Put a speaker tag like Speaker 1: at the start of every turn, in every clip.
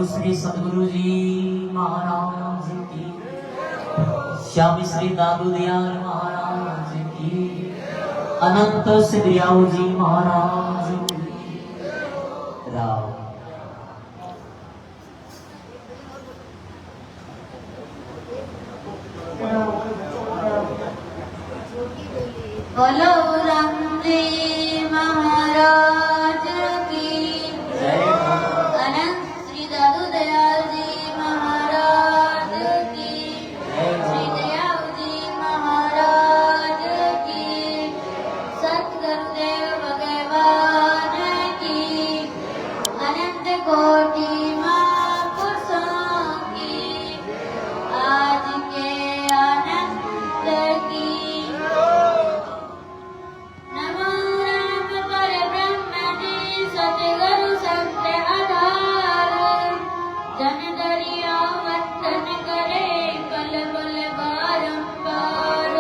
Speaker 1: श्री सदगुरु जी महाराज की, श्याम श्री दादू दयाल महाराज की, अनंत सिद्धियाऊ जी महाराज की। राम
Speaker 2: बोलो राम जी महाराज की
Speaker 1: जय।
Speaker 2: अनंत श्री दादू दयाल जी महाराज की, श्री दयाल जी महाराज की, सतगुरुदेव भगवान की, अनंत कोटि महापुरुषों की, आज के अनंत की। नमो राम परब्रह्म जी सतगुरु सत्य आधार, जन दरिया वतन करे पल पल बारंबार।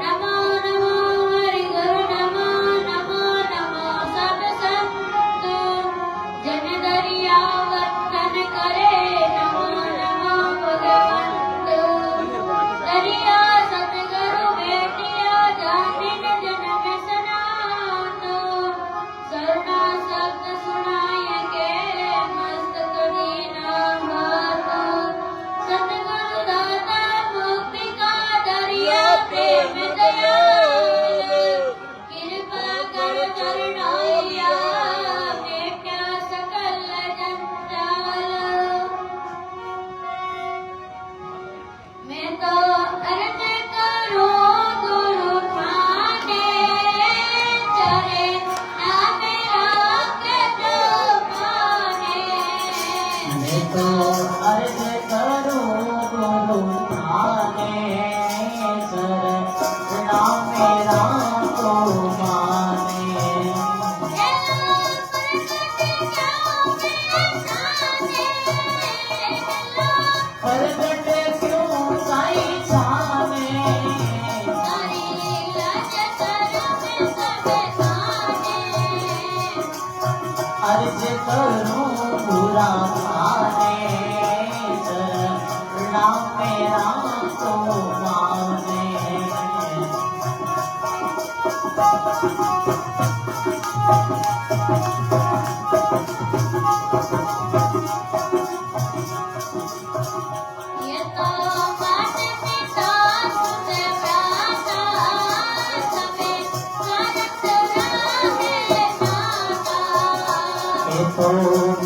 Speaker 2: नमो नमो हरि गुरु नमो नमो नमो सब संत, जन दरिया वतन करे नमो नमो भगवंत। दरिया सतगुरु बेटिया जानिन जन्म सनात, सरुणा शब्द सुनाय के मस्तक दीना हाथ। सतगुरु दाता मुक्ति का दरिया प्रेम दयाल, कृपा कर चरणाया बेटा सकल जंजाल। मैं तो अर्ज करूं गुरु ठाने, चरे ना मेरा के जो माने।
Speaker 1: मैं तो अर्ज करूं गुरु ठाने, शरणा मेरा को माने। प्रगट क्यों साई छाने, अर्ज करूं बुरा खाने, शरणा मेरा को माने।
Speaker 2: ये तो मात पिता सुत भ्राता, सबे स्वागत राहे नाता।
Speaker 1: ये तो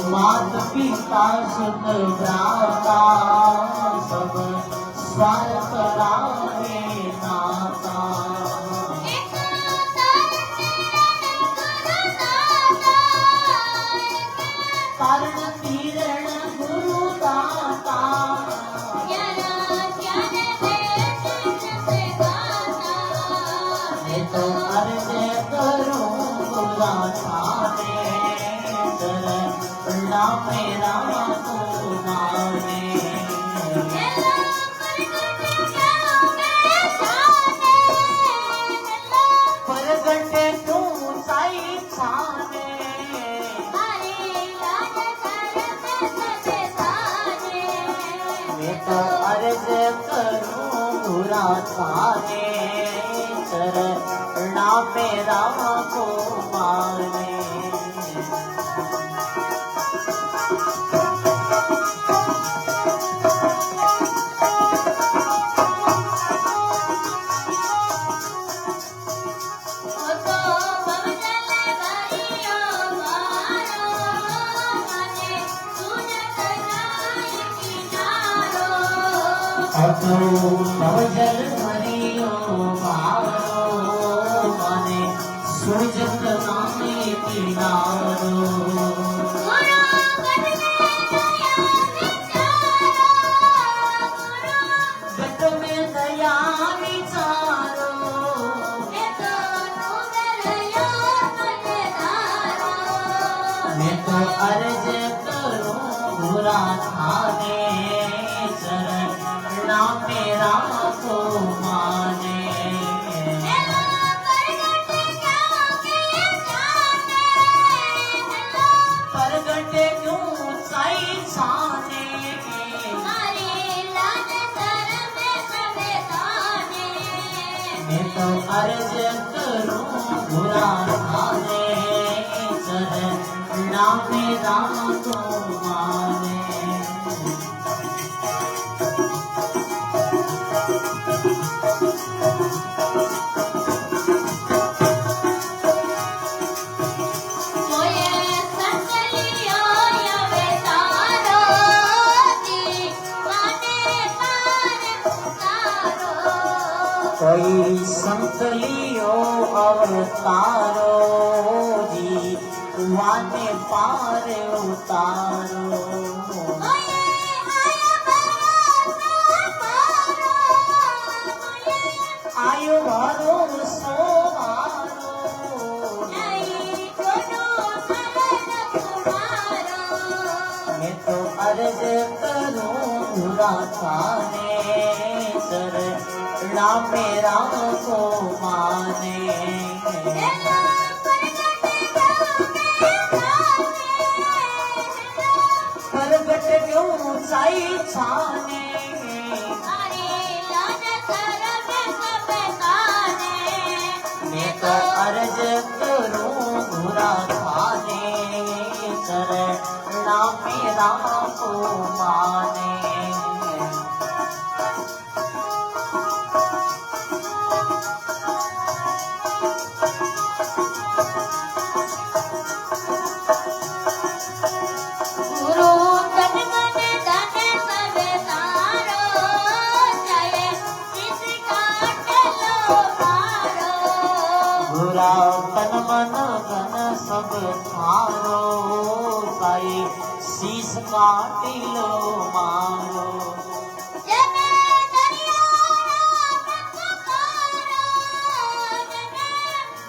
Speaker 1: मात पिता सुत भ्राता, सब स्वार्थ राहे नाता।
Speaker 2: एक
Speaker 1: कारण किरण गुरु दाता, मैं तो अर्ज करूं बुरा ठाने, शरणा मेरा को माने। प्रगट क्यों साई छाने, मैं तो अर्ज करूं बुरा ठाने, शरणा मेरा को माने। अतो भवजल भरियो मारो, माने सूजत नामे किनारो। गत में दया विचारो, मैं तो अर्ज करूं बुरा ठाने, शरणा मेरा को माने। प्रगट क्यों साई छाने, अर्ज करूं बुरा थाने चरणा मेरा को माने। कोई संत लियो अवतारो जी वाने पार उतारो। आयो वारो सोवारो मैं तो अर्ज करूं बुरा थाने चरणा मेरा को माने। प्रगट क्यों साई छाने मैं तो अर्ज करूं बुरा थाने चरणा मेरा को माने। तन मन धन सब थारो साई शीस काटी लो मारो।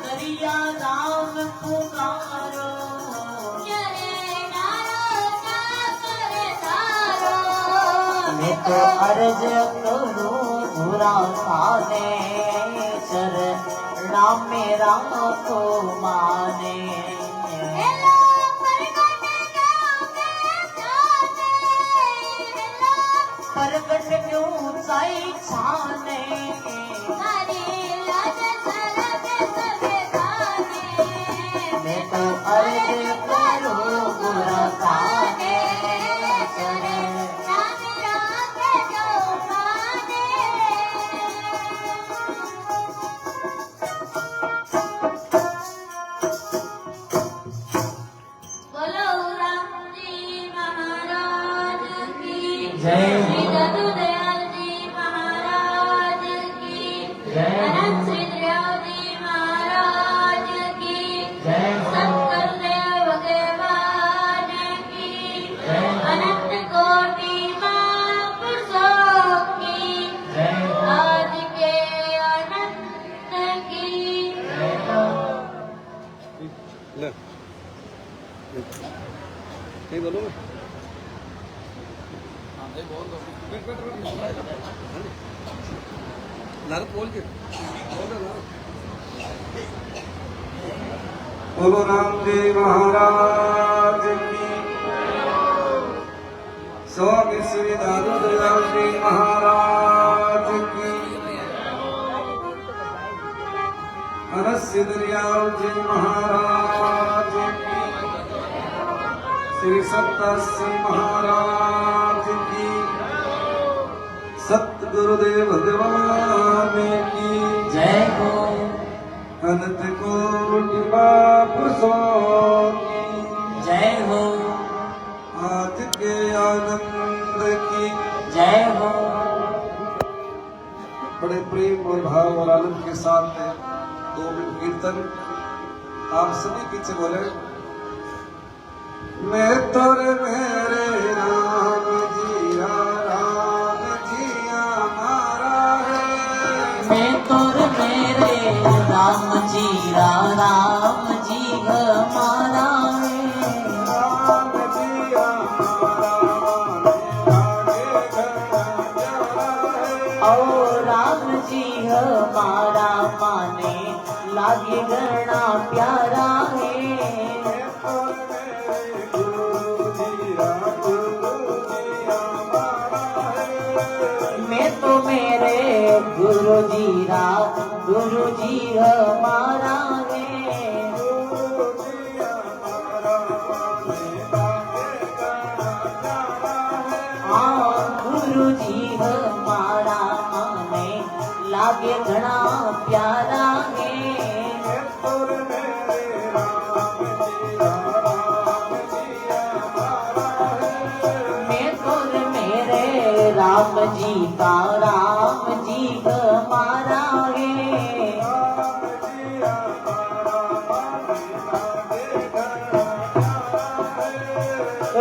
Speaker 1: दरिया राम पुकारो मैं तो अर्ज करूं बुरा थाने चरणा मेरा को माने। प्रगट क्यों साई छाने मैं तो अर्ज करूं बुरा थाने जय
Speaker 2: श्री दयाल जी महाराज की
Speaker 1: जय
Speaker 2: अनंत श्री दयाल जी महाराज की
Speaker 1: जय
Speaker 2: सतगुरुदेव भगवान की अनंत कोटि महापुरुषों की आज के अनंत की।
Speaker 3: ले नहीं बोलो नारद बोल के बोलो रामदेव महाराज की। स्वामी श्री दादू दयाल जी महाराज की। अरस्य दयाल जी महाराज की। श्री सत्तर सिंह महाराज की। सतगुरुदेव भगवान की
Speaker 1: जय हो।
Speaker 3: अनंत कोटि महापुरुषों की
Speaker 1: जय हो।
Speaker 3: आज के आनंद की
Speaker 1: जय हो।
Speaker 3: बड़े प्रेम और भाव और आनंद के साथ 2 मिनट कीर्तन आप सभी पीछे बोले। मैं तोरे मेरे राम जिया मारा है।
Speaker 1: मैं तोर मेरे राम जी हमारा है।
Speaker 3: राम जिया
Speaker 1: ओ राम जी हमारा माने लागे घना प्यारा है। मैं तो मेरे गुरु जी रा गुरु जी हमारा है गुरु जी हमारा माने लागे घना प्यारा है मैं तुर मेरे राम जी का राम जी हमारा है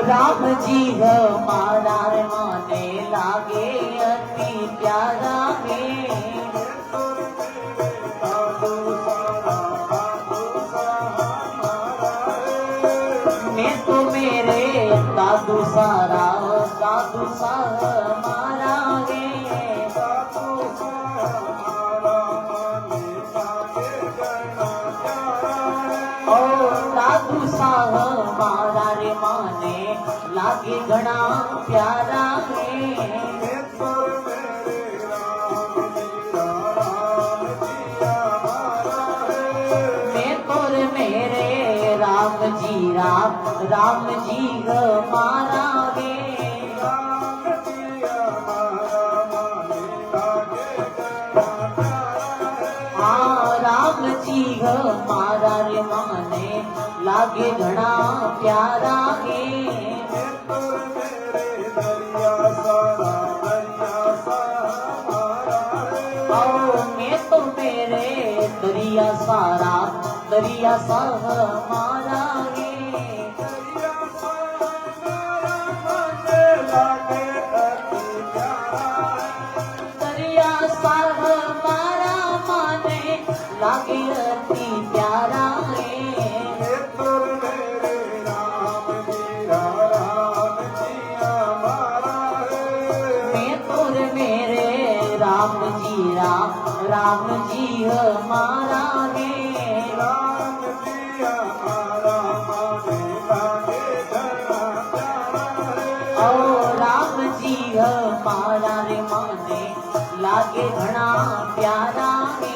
Speaker 1: राम जी हमारा माने लागे अति प्यारा है मैं तो मेरे दादू सारा हमारा है ओ दादू हमारा रे माने लागे घना प्यारा है मैं तोर मेरे राम जी हमारा है हाँ राम जी हमारा रे माने लागे घना प्यारा है मैं तो मेरे दरिया सारा हमारा है दरिया सारा हमारा माने लागे अति प्यारा है मैं तोर मेरे राम जी हमारा है ओ राम जी हमारा रे माने लागे घना प्यारा है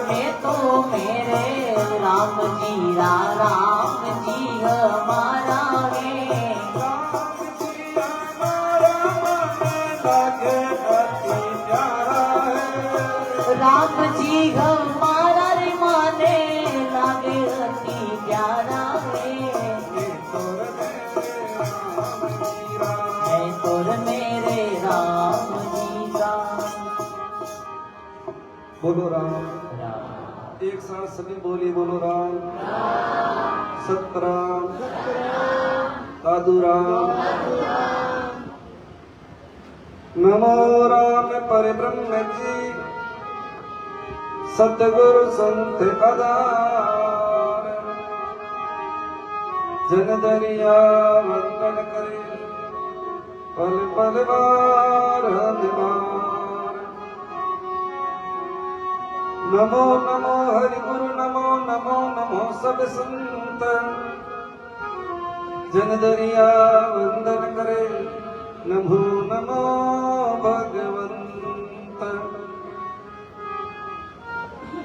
Speaker 1: मैं तो मेरे राम जी हमारा है राम जी हमारा रे माने लागे अति प्यारा है मैं तोर मेरे राम जी का
Speaker 3: बोलो राम एक साथ सभी बोली बोलो राम सतराम साधु राम नमो राम परिब्रह्म जी सतगुरु संत अदार जन दरिया वंदन करे पल पल बार हरिवार नमो नमो हरि गुरु नमो नमो नमो सब संत जन दरिया वंदन करे नमो नमो भगवंत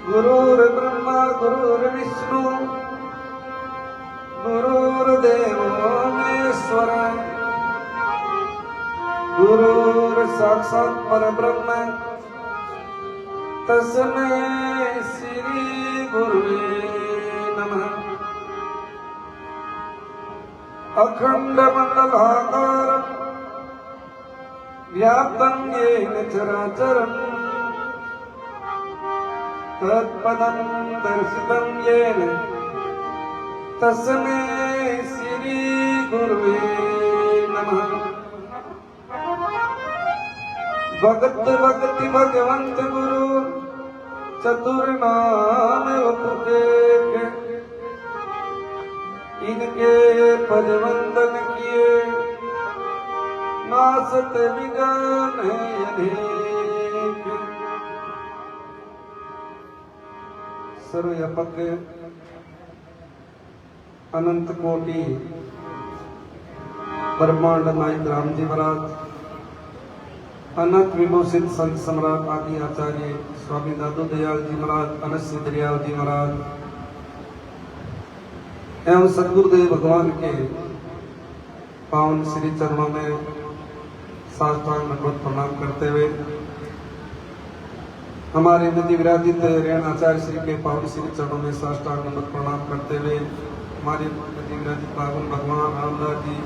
Speaker 3: गुरुर् ब्रह्मा गुरुर्विष्णु गुरुर्देवो महेश्वर गुरुर् साक्षात् परब्रह्म तस्मै श्री गुरुवे नमः अखंड मंडलाकारं व्याप्तं येन चराचरम् तत्पदं दर्शितं येन तस्मै श्री गुरुवे नमः भगत भक्ति भगवंत गुरु चतुर्नाम उपदेश इनके पद वंदन किए नासत विज्ञान अनेक सर्वव्यापक अनंत कोटि ब्रह्मांड नायक राम जी महाराज, अनंत विभूषित संत सम्राट आदि आचार्य स्वामी दादू दयाल जी महाराज, अनंत सिद्ध दयाल जी महाराज एवं सदगुरुदेव भगवान के पावन श्री चरणों में साष्टांग दंडवत प्रणाम करते हुए हमारे विधि विराजित रेण आचार्य श्री के पावन श्री चरणों में साष्टांग दंडवत प्रणाम करते हुए हमारे विधि विराजित पावन भगवान रामदास जी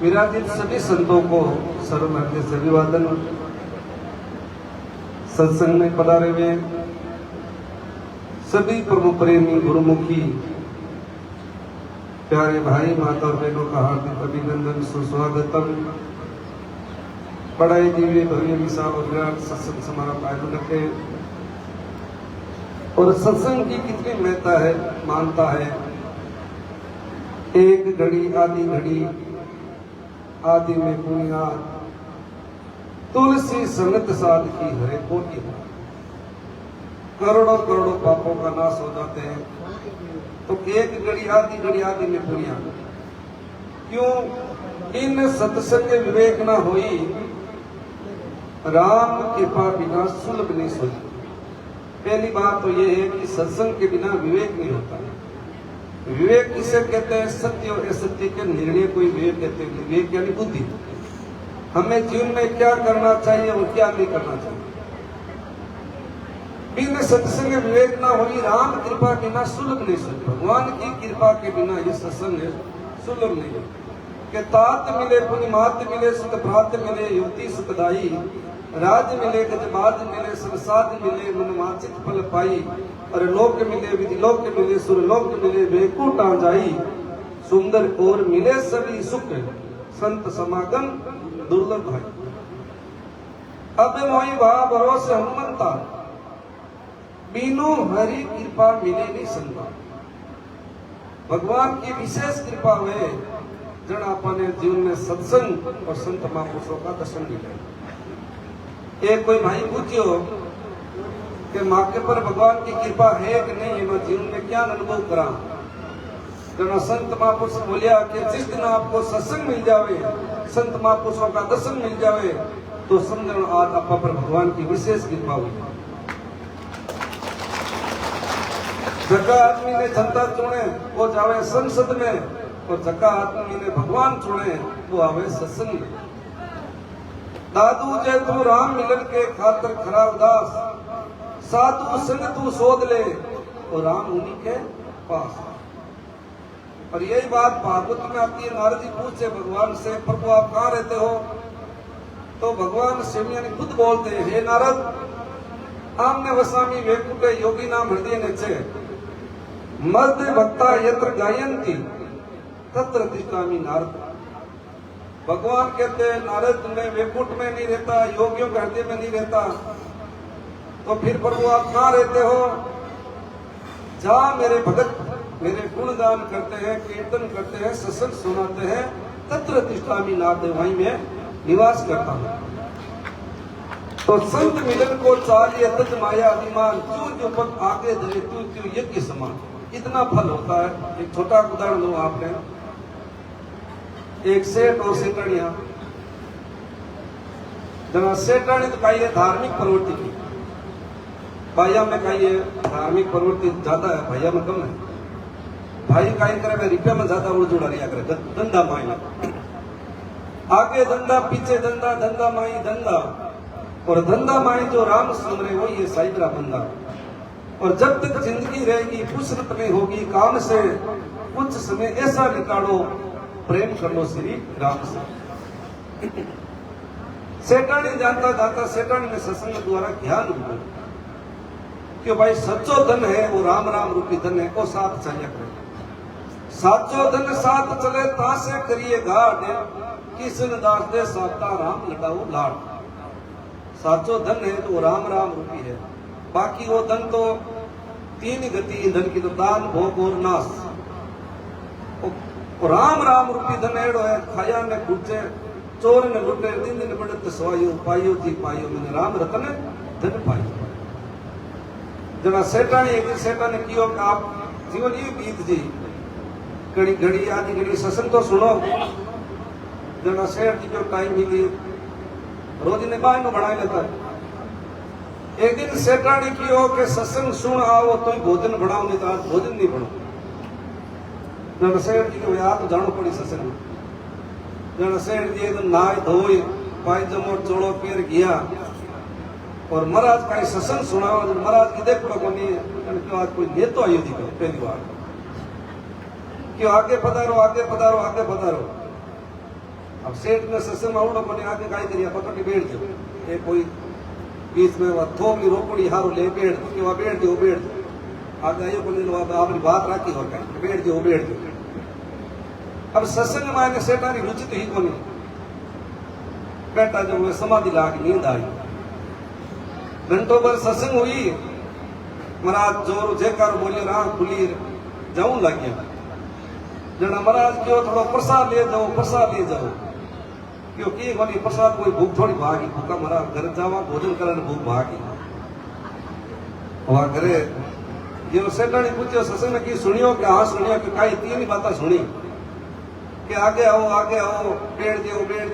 Speaker 3: विराजित सभी संतों को सर्व हृदय से अभिवादन। सत्संग में पधारे हुए सभी प्रभु प्रेमी गुरुमुखी प्यारे भाई माता और बहनों का हार्दिक अभिनंदन सुस्वागतम। बड़े दिव्य भव्य विशाल और विराट सत्संग समारोह आयोजन रखे और सत्संग की कितनी महत्ता है, मानता है। एक घड़ी आदि में बुनियाद तुलसी संगत साध की हरे कोटि, करोड़ों करोड़ों पापों का नाश हो जाते हैं। तो एक घड़ी आदि में बुनियाद क्यों? इन सत्संग विवेक न होई, राम कृपा बिना सुलभ नहीं सोची। पहली बात तो यह है कि सत्संग के बिना विवेक नहीं होता है। विवेक किसे कहते हैं? सत्य और असत्य के निर्णय कोई विवेक कहते हैं। विवेक यानी बुद्धि, हमें जीवन में क्या करना चाहिए और क्या नहीं करना चाहिए। बिन सत्संग विवेक ना हुई, राम कृपा बिना सुलभ नहीं सोची। भगवान की कृपा के बिना ये सत्संग सुलभ नहीं है। के तात मिले पुण्य मात मिले, सुख भ्रात मिले युवती सुखदाई, राज मिले गजबाज मिले, संसाद मिले मनमाचित फल पाई, और लोक मिले विधिलोक मिले सुरलोक मिले वैकुंठ जाई, सुंदर और मिले सभी सुख संत समागम दुर्लभ भाई। अब मोहि भा भरोसे हनुमंता, बीनो हरि कृपा मिले नहीं संता। भगवान की विशेष कृपा हुए जन अपने जीवन में सत्संग और संत महापुरुषों का दर्शन मिले। एक कोई भाई पूछियो कि माँ के पर भगवान की कृपा है कि नहीं, मैं जीवन में क्या अनुभव करा। जना संत महापुरुष बोलिया कि जिस दिन आपको सत्संग मिल जावे, संत महापुरुषों का दर्शन मिल जावे, तो समझो आज आप पर भगवान की विशेष कृपा हुई। जगह आदमी ने जनता चुने वो जावे संसद में, और जगह आदमी ने भगवान चुने वो आवे सत्संग में। दादू जय तू राम मिलन के खातर खरा उदास, साधु संग तू शोध ले और राम उन्हीं के पास। और यही बात भागवत में आती है। नारद जी पूछे भगवान से, प्रभु आप कहाँ रहते हो? तो भगवान शिव यानी खुद बोलते हैं, हे नारद, आमने वसामी वैकुंठ योगी नाम हृदय नेचे, मध्य भक्ता यत्र गायंती तत्र तिष्ठामि नारद। भगवान कहते हैं नारद मैं वैकुंठ में नहीं रहता, योगियों के हृदय में नहीं रहता, तो फिर प्रभु आप कहाँ रहते हो? जहाँ मेरे भगत मेरे गुणगान करते हैं, कीर्तन करते हैं, सत्संग सुनाते हैं, तत्र तिष्ठामि नारद, वहीं मैं निवास करता हूँ। तो संत मिलन को चाहिए तज माया अभिमान, क्यों जो पद आगे धरे तू क्यों यज्ञ समान। इतना फल होता है। एक छोटा उदाहरण दो आपने, एक सेठ और सेठानिया, जना सेठानी तो कही है धार्मिक प्रवृत्ति की, भैया में कही है धार्मिक प्रवृत्ति ज्यादा है, भैया में कम है। भाई कहीं करे मैं रुपया में ज्यादा उड़ जुड़ा लिया करे, धंधा माई आगे धंधा पीछे धंधा, धंधा माई धंधा, और धंधा माई जो राम सुमरे वो ये साइबरा बंदा। और जब तक जिंदगी रहेगी फुसरत में होगी काम से, कुछ समय ऐसा निकालो प्रेम कर लो श्री राम से। सेठानी जानता जाता सेठानी में सत्संग द्वारा ज्ञान हुआ कि भाई सच्चो धन है वो राम राम रूपी धन है, वो साथ चलिए करे। साचो धन साथ चले तासे करिए गाढ़, किसन दास दे साता राम लटाऊ लाड। साचो धन है तो राम राम रूपी है। बाकी वो धन तो तीन गति धन की, तो दान भोग और नाश। राम राम रूपी धन एड़ो है, खाया ने गुजे चोर ने लुटे, दिन दिन बढ़त सवायो पायो जी पायो, मैंने राम रतन धन पायो। जना सेठानी एक सेठा ने कियो कि आप जीवन ये बीत जी, घड़ी घड़ी आदि घड़ी सत्संग तो सुनो, जना शेर जी जो टाइम मिली रोज ने बाहर नु बनाए लेता। एक दिन सेठानी की हो के सत्संग सुन आओ तो भोजन बनाओ, नहीं तो आज भोजन नहीं बनो। जना शेर जी को याद जानो पड़ी सत्संग में। जना शेर जी एकदम नहाए धोए पायजमो चोड़ो पहन गया और महाराज का सत्संग सुनाओ। महाराज की देख पड़ो नहीं क्यों आज कोई नेतो आयो थी पहली बार क्यों आगे पधारो आगे पधारो आगे पधारो। अब सेठ ने सत्संग में आवड़ो कोनी आगे काई करिया पकड़ के बैठ जाओ। ये कोई बीच में वह थोपली रोकड़ी हारो ले बैठ के वह बैठ जाओ बैठ जाओ। आगे आयो कोनी लो आपनी बात राखी हो काई बैठ जाओ बैठ जाओ। अब सत्संग में आने सेठानी रुचि तो ही कोनी बैठा जब मैं समाधि लाग नींद आई। घंटों भर सत्संग हुई। महाराज जोर जयकार बोलिए राम खुली जाऊं लग गया। जना महाराज क्यों थोड़ा प्रसाद ले जाओ प्रसाद ले जाओ क्योंकि वाली प्रसाद कोई भूख थोड़ी भागी भूखा महाराज घर जावा भोजन करने भूख भागी वहां घरे ये सेठानी पूछो सत्संग में की सुनियो कि हाँ सुनियो कि कई तीन बातें सुनी कि आगे आओ बैठ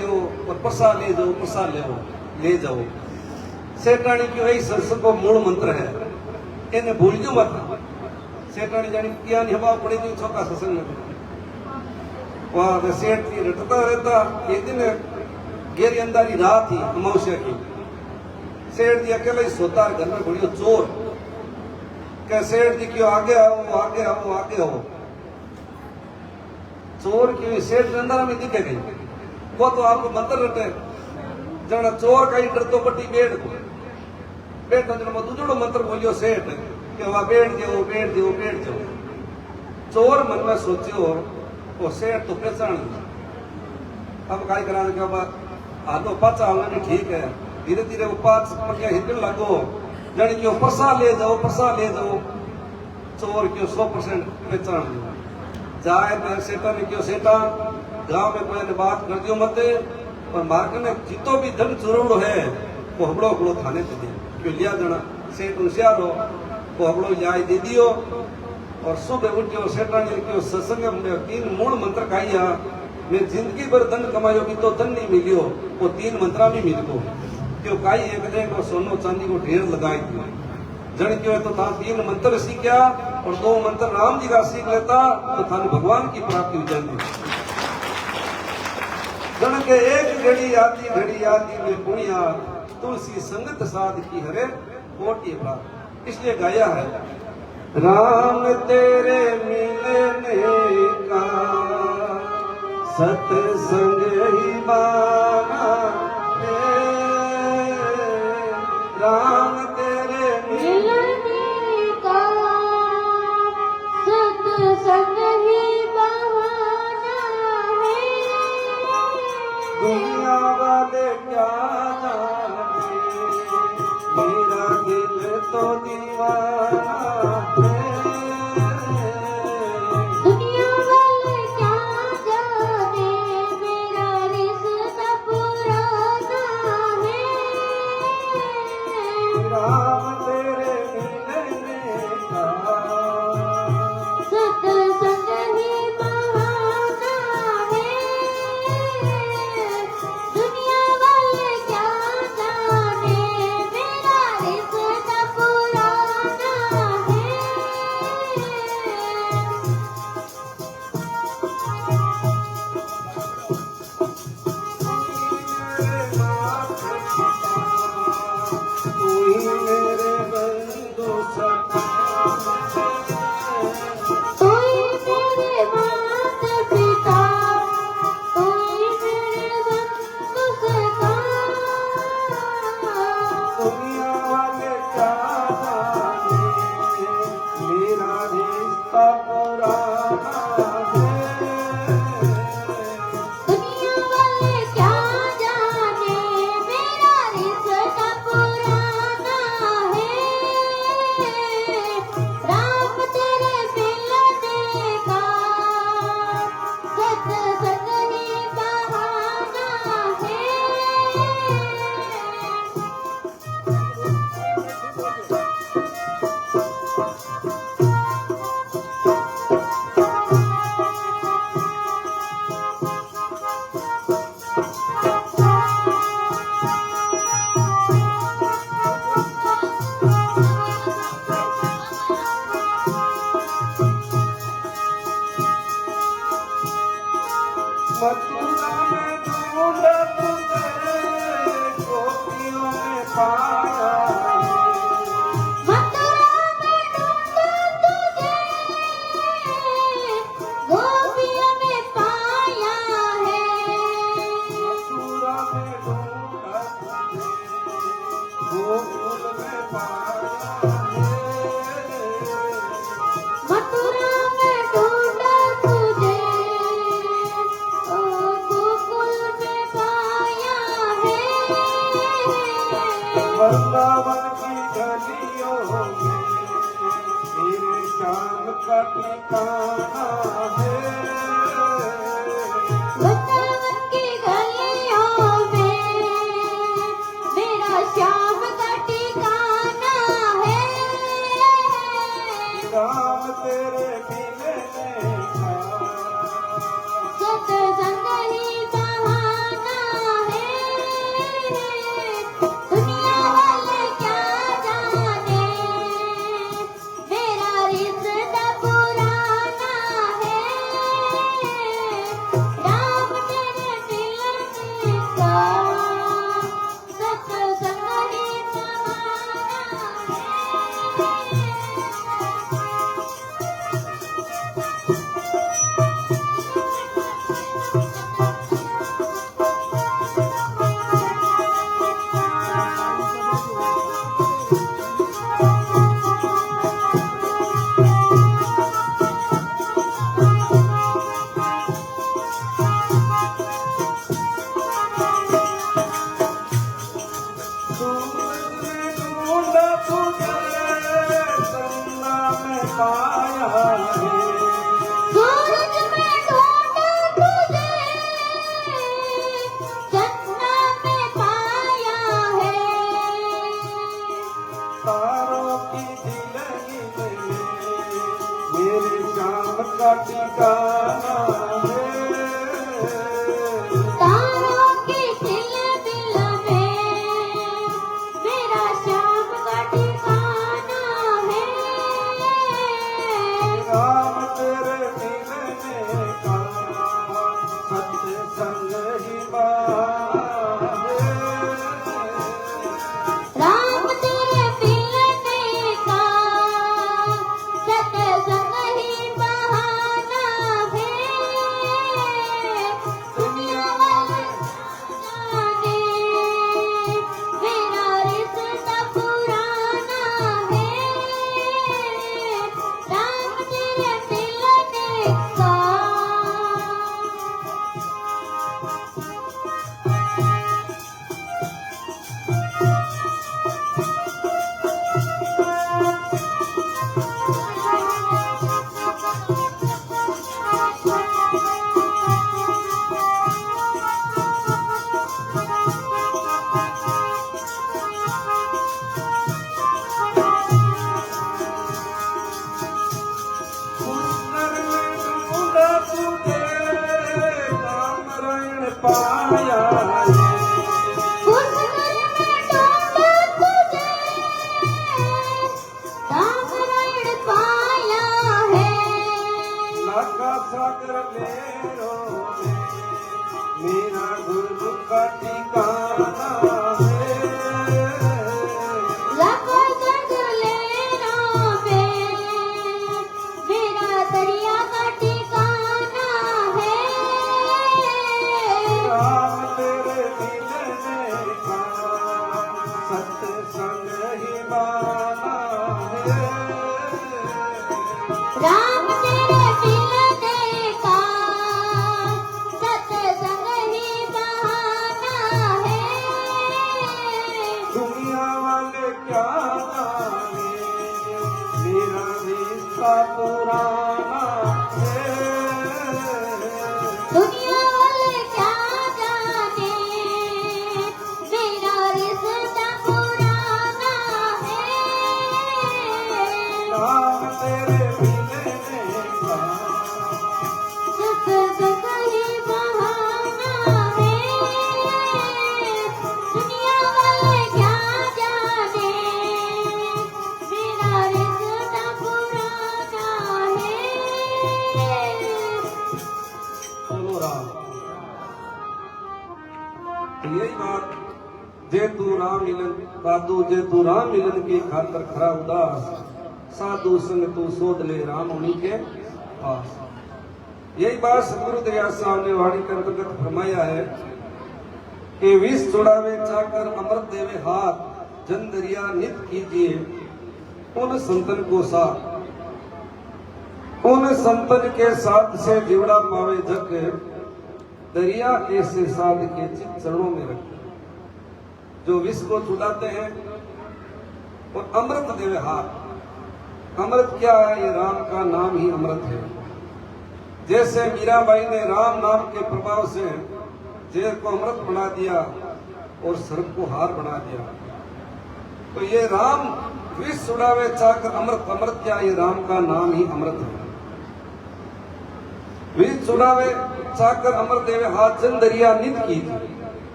Speaker 3: जाओ और प्रसाद ले जाओ ले जाओ। सेठानी की वही सत्संग को मूल मंत्र है इन्हें भूल जो मत। सेठानी जानी किया नहीं हवा पड़े नहीं छोका सत्संग में वहां सेठ थी रटता रहता। एक दिन गहरी अंधारी रात थी अमावस्या की। सेठ जी अकेला ही सोता घर में बढ़ियो चोर क्या सेठ जी क्यों आगे आओ। चोर की सेठ अंधारा में दिखे गई वो तो आपको मंत्र रटे जना चोर का ही डर तो बट्टी बैठ जन दूजड़ो मंत्र बोलियो सेठ कि वह बैठ जाओ। चोर मन में सोचियो वो सेठ तो पहचान अब काय करा हाथों पाचा होना ठीक है। धीरे धीरे वो पाच पक्या हिलने लगो जन क्यों प्रसाद ले जाओ। चोर क्यों 100% पहचान जाए तो सेठा ने क्यों सेठा गांव में कोई बात कर दियो मत और मार्ग में जितो भी धन चुरोड़ो है वो हबड़ो थाने पे दे क्यों लिया जना सेठ होशियार हो वो हबड़ो लिया दे दियो। और सुबह उठो सेठा ने क्यों सत्संग में 3 मूल मंत्र खाइया मैं जिंदगी भर धन कमायो भी तो धन नहीं मिलियो वो 3 मंत्रा भी मिल को क्यों काई एक दे को सोनो चांदी को ढेर लगाई दियो जन क्यों तो था 3 मंत्र सीखा और 2 मंत्र राम जी का सीख लेता तो थाने भगवान की प्राप्ति हो जाती। जन के एक घड़ी आती में पुण्या तुलसी संगत साध की हरे कोटि प्राप्त। इसलिए गाया है राम तेरे मिलने का सत्संग ही माना है। राम तेरे
Speaker 2: मिलने का सत्संग ही बहाना है।
Speaker 3: दुनिया वाले क्या जाने मेरा दिल तो दीवाना है।
Speaker 2: दुनिया वाले क्या जाने मेरा रिश्ता पुराना है।
Speaker 3: राम तेरे मिलने का
Speaker 2: सत्संग ही बहाना है। दुनिया वाले क्या जाने मेरा रिश्ता पुराना
Speaker 3: पाया
Speaker 2: मथुरा में ढूंढा तुझे, गोपियों में पाया है।
Speaker 3: मथुरा में ढूंढा तुझे, गोकुल में पाया है।
Speaker 2: मथुरा में ढूंढा तुझे, ओ गोकुल में पाया है।
Speaker 3: वृंदावन की गलियों में मेरे श्याम का ठिकाना है।
Speaker 2: वृंदावन की गलियों में मेरा श्याम का ठिकाना है।
Speaker 3: राम तेरे मिलने का
Speaker 2: सत्संग ही बहाना है। दुनिया वाले क्या जाने, मेरा रिश्ता पुराना है। राम तेरे मिलने का सत्संग ही बहाना है।
Speaker 3: सूरज में ढूंढा तुझे, चंदा में पाया है।
Speaker 2: सूरज में ढूंढा तुझे, चंदा में पाया है।
Speaker 3: तारों की दिलगी में मेरे श्याम का ठिकाना है।
Speaker 2: तारों की दिल में मेरा श्याम का ठिकाना है।
Speaker 3: राम तेरे मिलने का सत्संग ही बहाना है।
Speaker 2: राम तेरे मिलने का सत्संग ही बहाना है। दुनिया वाले जाने, मेरा रिश्ता पुराना है। राम तेरे मिलने का
Speaker 3: सुंदर में ढूंढा तुझे, नारायण पाया है।
Speaker 2: पुष्कर में ढूंढा तुझे, रामनारायण पाया है।
Speaker 3: लाखा सागर लेरों में मेरा गुरु का ठिकाना है।
Speaker 2: लाखों जंगलेरों में मेरा दरिया का ठिकाना है।
Speaker 3: राम तेरे मिलने का सत्संग ही बहाना है।
Speaker 2: राम तेरे मिलने का सत्संग ही बहाना है।
Speaker 3: दुनिया वाले क्या जाने, मेरा रिश्ता पुराना है।
Speaker 2: दुनिया वाले क्या जाने, मेरा रिश्ता पुराना है।
Speaker 3: राम तेरे मिलने का
Speaker 2: सत्संग ही बहाना है। दुनिया वाले क्या जाने, मेरा रिश्ता पुराना है।
Speaker 3: जे तू राम मिलन दादू जे तू राम मिलन की खातर खरा उदास साधु संग तू शोध ले राम उन्हीं के पास। यही बात सतगुरु दयाल साहब ने वाणी के अंतर्गत फरमाया है कि विष चुड़ावे चाकर अमृत देवे हाथ जन दरिया नित कीजिए उन संतन को साथ उन संतन के साथ से जीवड़ा पावे जग दरिया ऐसे साध के चित चरणों में रखे। जो विष को चुड़ाते हैं और अमृत देवे हाथ। अमृत क्या है? ये राम का नाम ही अमृत है। जैसे मीराबाई ने राम नाम के प्रभाव से जेर को अमृत बना दिया और सर्प को हार बना दिया, तो ये राम विष चुड़ावे चाकर अमृत। अमृत क्या? ये राम का नाम ही अमृत है। विष चुड़ावे चाकर अमृत देवे हाथ जन दरिया नित की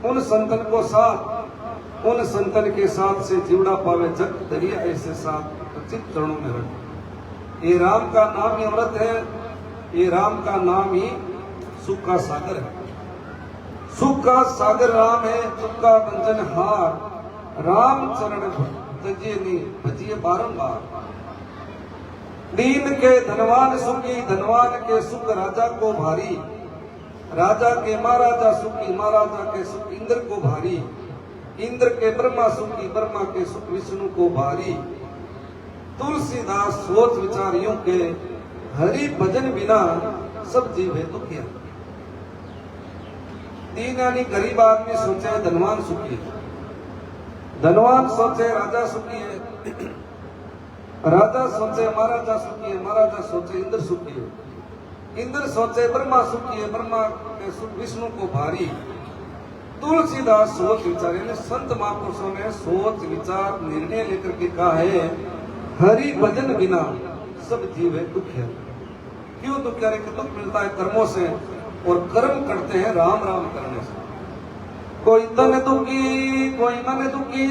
Speaker 3: उन संतन को साथ उन संतन के साथ से जीवड़ा पावे जग दरिया ऐसे साथ चित चरणों में रख। ये राम का नाम ही अमृत है। ये राम का नाम ही सुख का सागर है। सुख का सागर राम है, सुख का बंधन हार। राम चरण तजिए नहीं भजिए बारंबार। दीन के धनवान सुखी धनवान के सुख राजा को भारी। राजा के महाराजा सुखी महाराजा के सुख इंद्र को भारी। इंद्र के ब्रह्मा सुखी ब्रह्मा के सुख विष्णु को भारी। तुलसीदास सोच विचारियों के हरि भजन बिना सब जीव है दुखिया। दीन यानी गरीब आदमी सोचे धनवान सुखी है, धनवान सोचे राजा सुखी है, राजा सोचे महाराजा सुखी है, महाराजा सोचे इंद्र सुखी है, इंद्र सोचे ब्रह्मा सुखी है, ब्रह्मा के सुख विष्णु को भारी। तुलसीदास सोच विचार यानी संत महापुरुषों ने सोच विचार निर्णय लेकर के कहा है हरि भजन बिना सब जीव है दुखिया। क्यों दुखिया? दुख मिलता है कर्मों से और कर्म करते हैं राम राम करने से। कोई तन दुखी कोई मन दुखी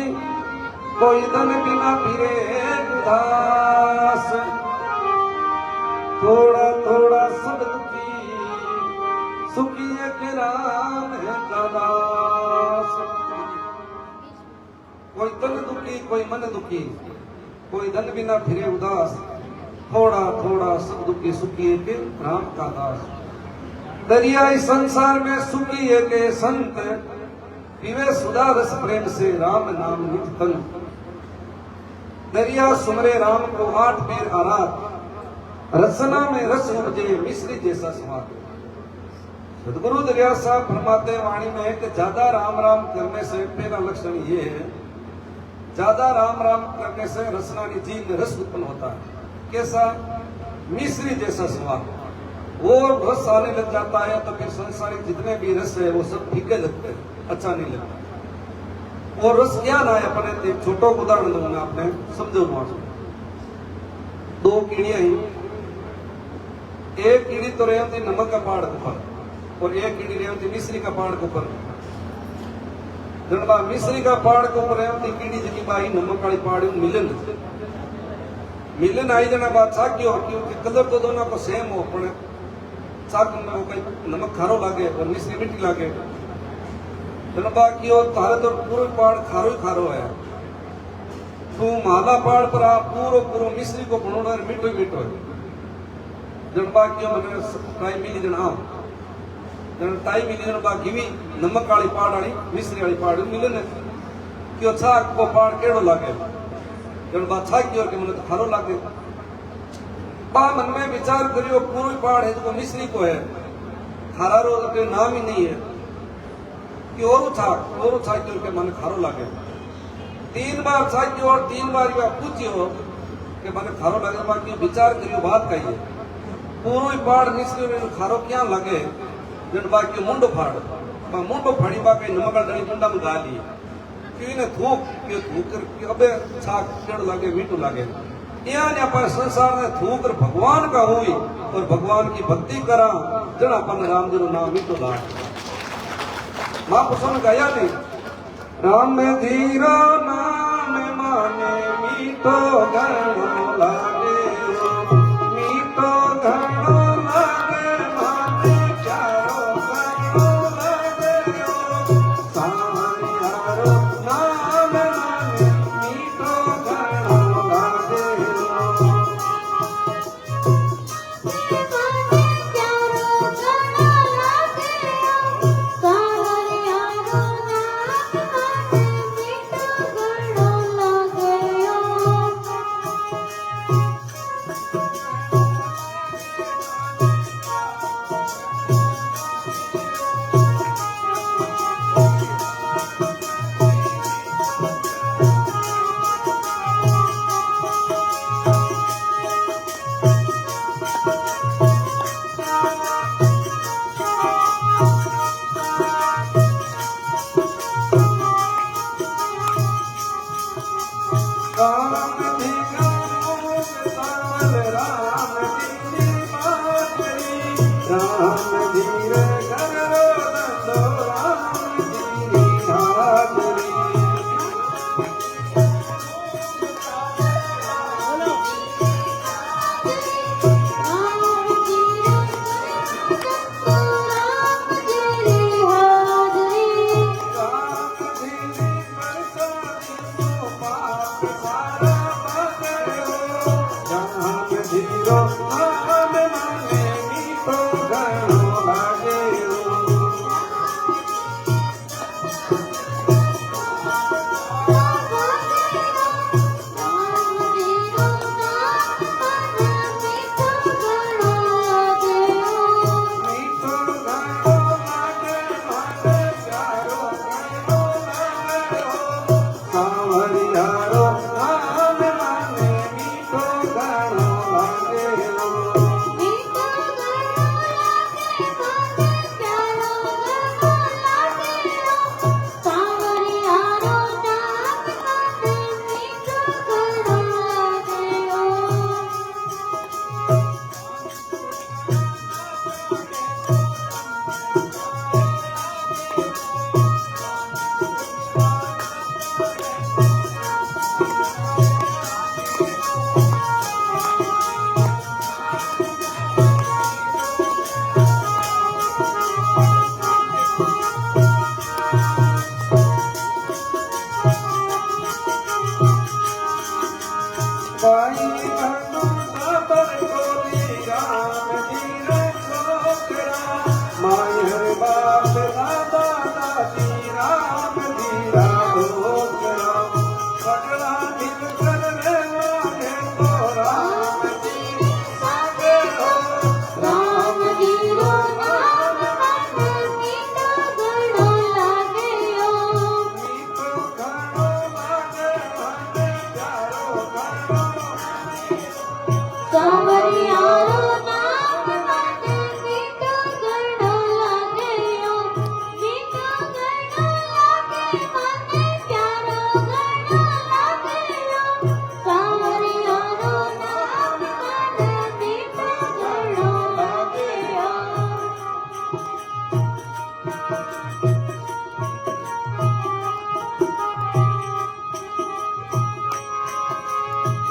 Speaker 3: कोई धन बिना फिरे उदास। थोड़ा थोड़ा सब दुखी सुखी है कि राम है का दास। कोई तन दुखी कोई मन दुखी कोई धन बिना फिरे उदास। थोड़ा थोड़ा सब दुखी सुखी है कि राम का दास। दरियाई संसार में सुखी है के संत पीवे सुधा रस प्रेम से राम नाम नित तन। दरिया सुमरे राम को 8 बेर आराध। रसना में रस उपजे मिश्री जैसा स्वाद। सदगुरु दरिया साहब फरमाते हैं वाणी में कि ज्यादा राम राम करने से पहला लक्षण ये है, ज्यादा राम राम करने से रसनानी जीव में रस उत्पन्न होता है। कैसा? मिश्री जैसा स्वाद। वो रस आने लग जाता है तो फिर संसारिक जितने भी रस है वो सब फीके लगते हैं, अच्छा नहीं लगता। वो रस क्या ना है? अपने एक छोटा उदाहरण दूंगा आपने समझो। 2 कीड़ियां ही, एक कीड़ी तो रही होती नमक का पहाड़ के ऊपर और एक कीड़ी रही होती मिश्री का पहाड़ के ऊपर। जनबा मिश्री का पहाड़ के ऊपर रही होती कीड़ी जी बाई नमक वाली पहाड़ी मिलन मिलन आई जना बात साक्यो क्योंकि कलर तो दोनों को सेम हो पर साग में वो कहीं नमक खारो लागे और मिश्री मीठी लागे। जनबा की और तारे तो पूरा पहाड़ खारो ही खारो है। तू माला पहाड़ पर आ पूरो पूरो मिश्री को बनोड़ा मीठो ही मीठो है। जनबा की मैंने टाइम मिली जना जन टाइम मिली जनबा गिवी नमक वाली पहाड़ वाली मिश्री वाली पहाड़ मिलन क्यों छाक को पहाड़ केड़ो लागे। जनबा छाक की और के मन तो खारो लागे। पा मन में विचार करियो पूरो पहाड़ है तो मिश्री को है खारा रो के नाम ही नहीं है कि और छाक के मन खारो लागे। 3 बार छाक और 3 बार या पूछियो कि मन खारो लागे। बाकी विचार करियो बात कही है पूरो पहाड़ मिश्री में खारो क्या लगे। जन बाकी मुंडो फाड़ मुंडो फाड़ी बाकी नमक डली मुंडा में गाली क्यों ने थूक कर अबे छाक केड़ लागे मीठो लागे। यानी अपन संसार में थूक कर भगवान का हुई और भगवान की भक्ति करा जन अपन राम जी नाम मीठो लाग। महापुरुषों ने गाया नहीं राम में धीरा नाम माने मीठो घणो लागे मीठो घणो लागे माने चारो घणो लागे सारियारो नाम माने मीठो घणो लागे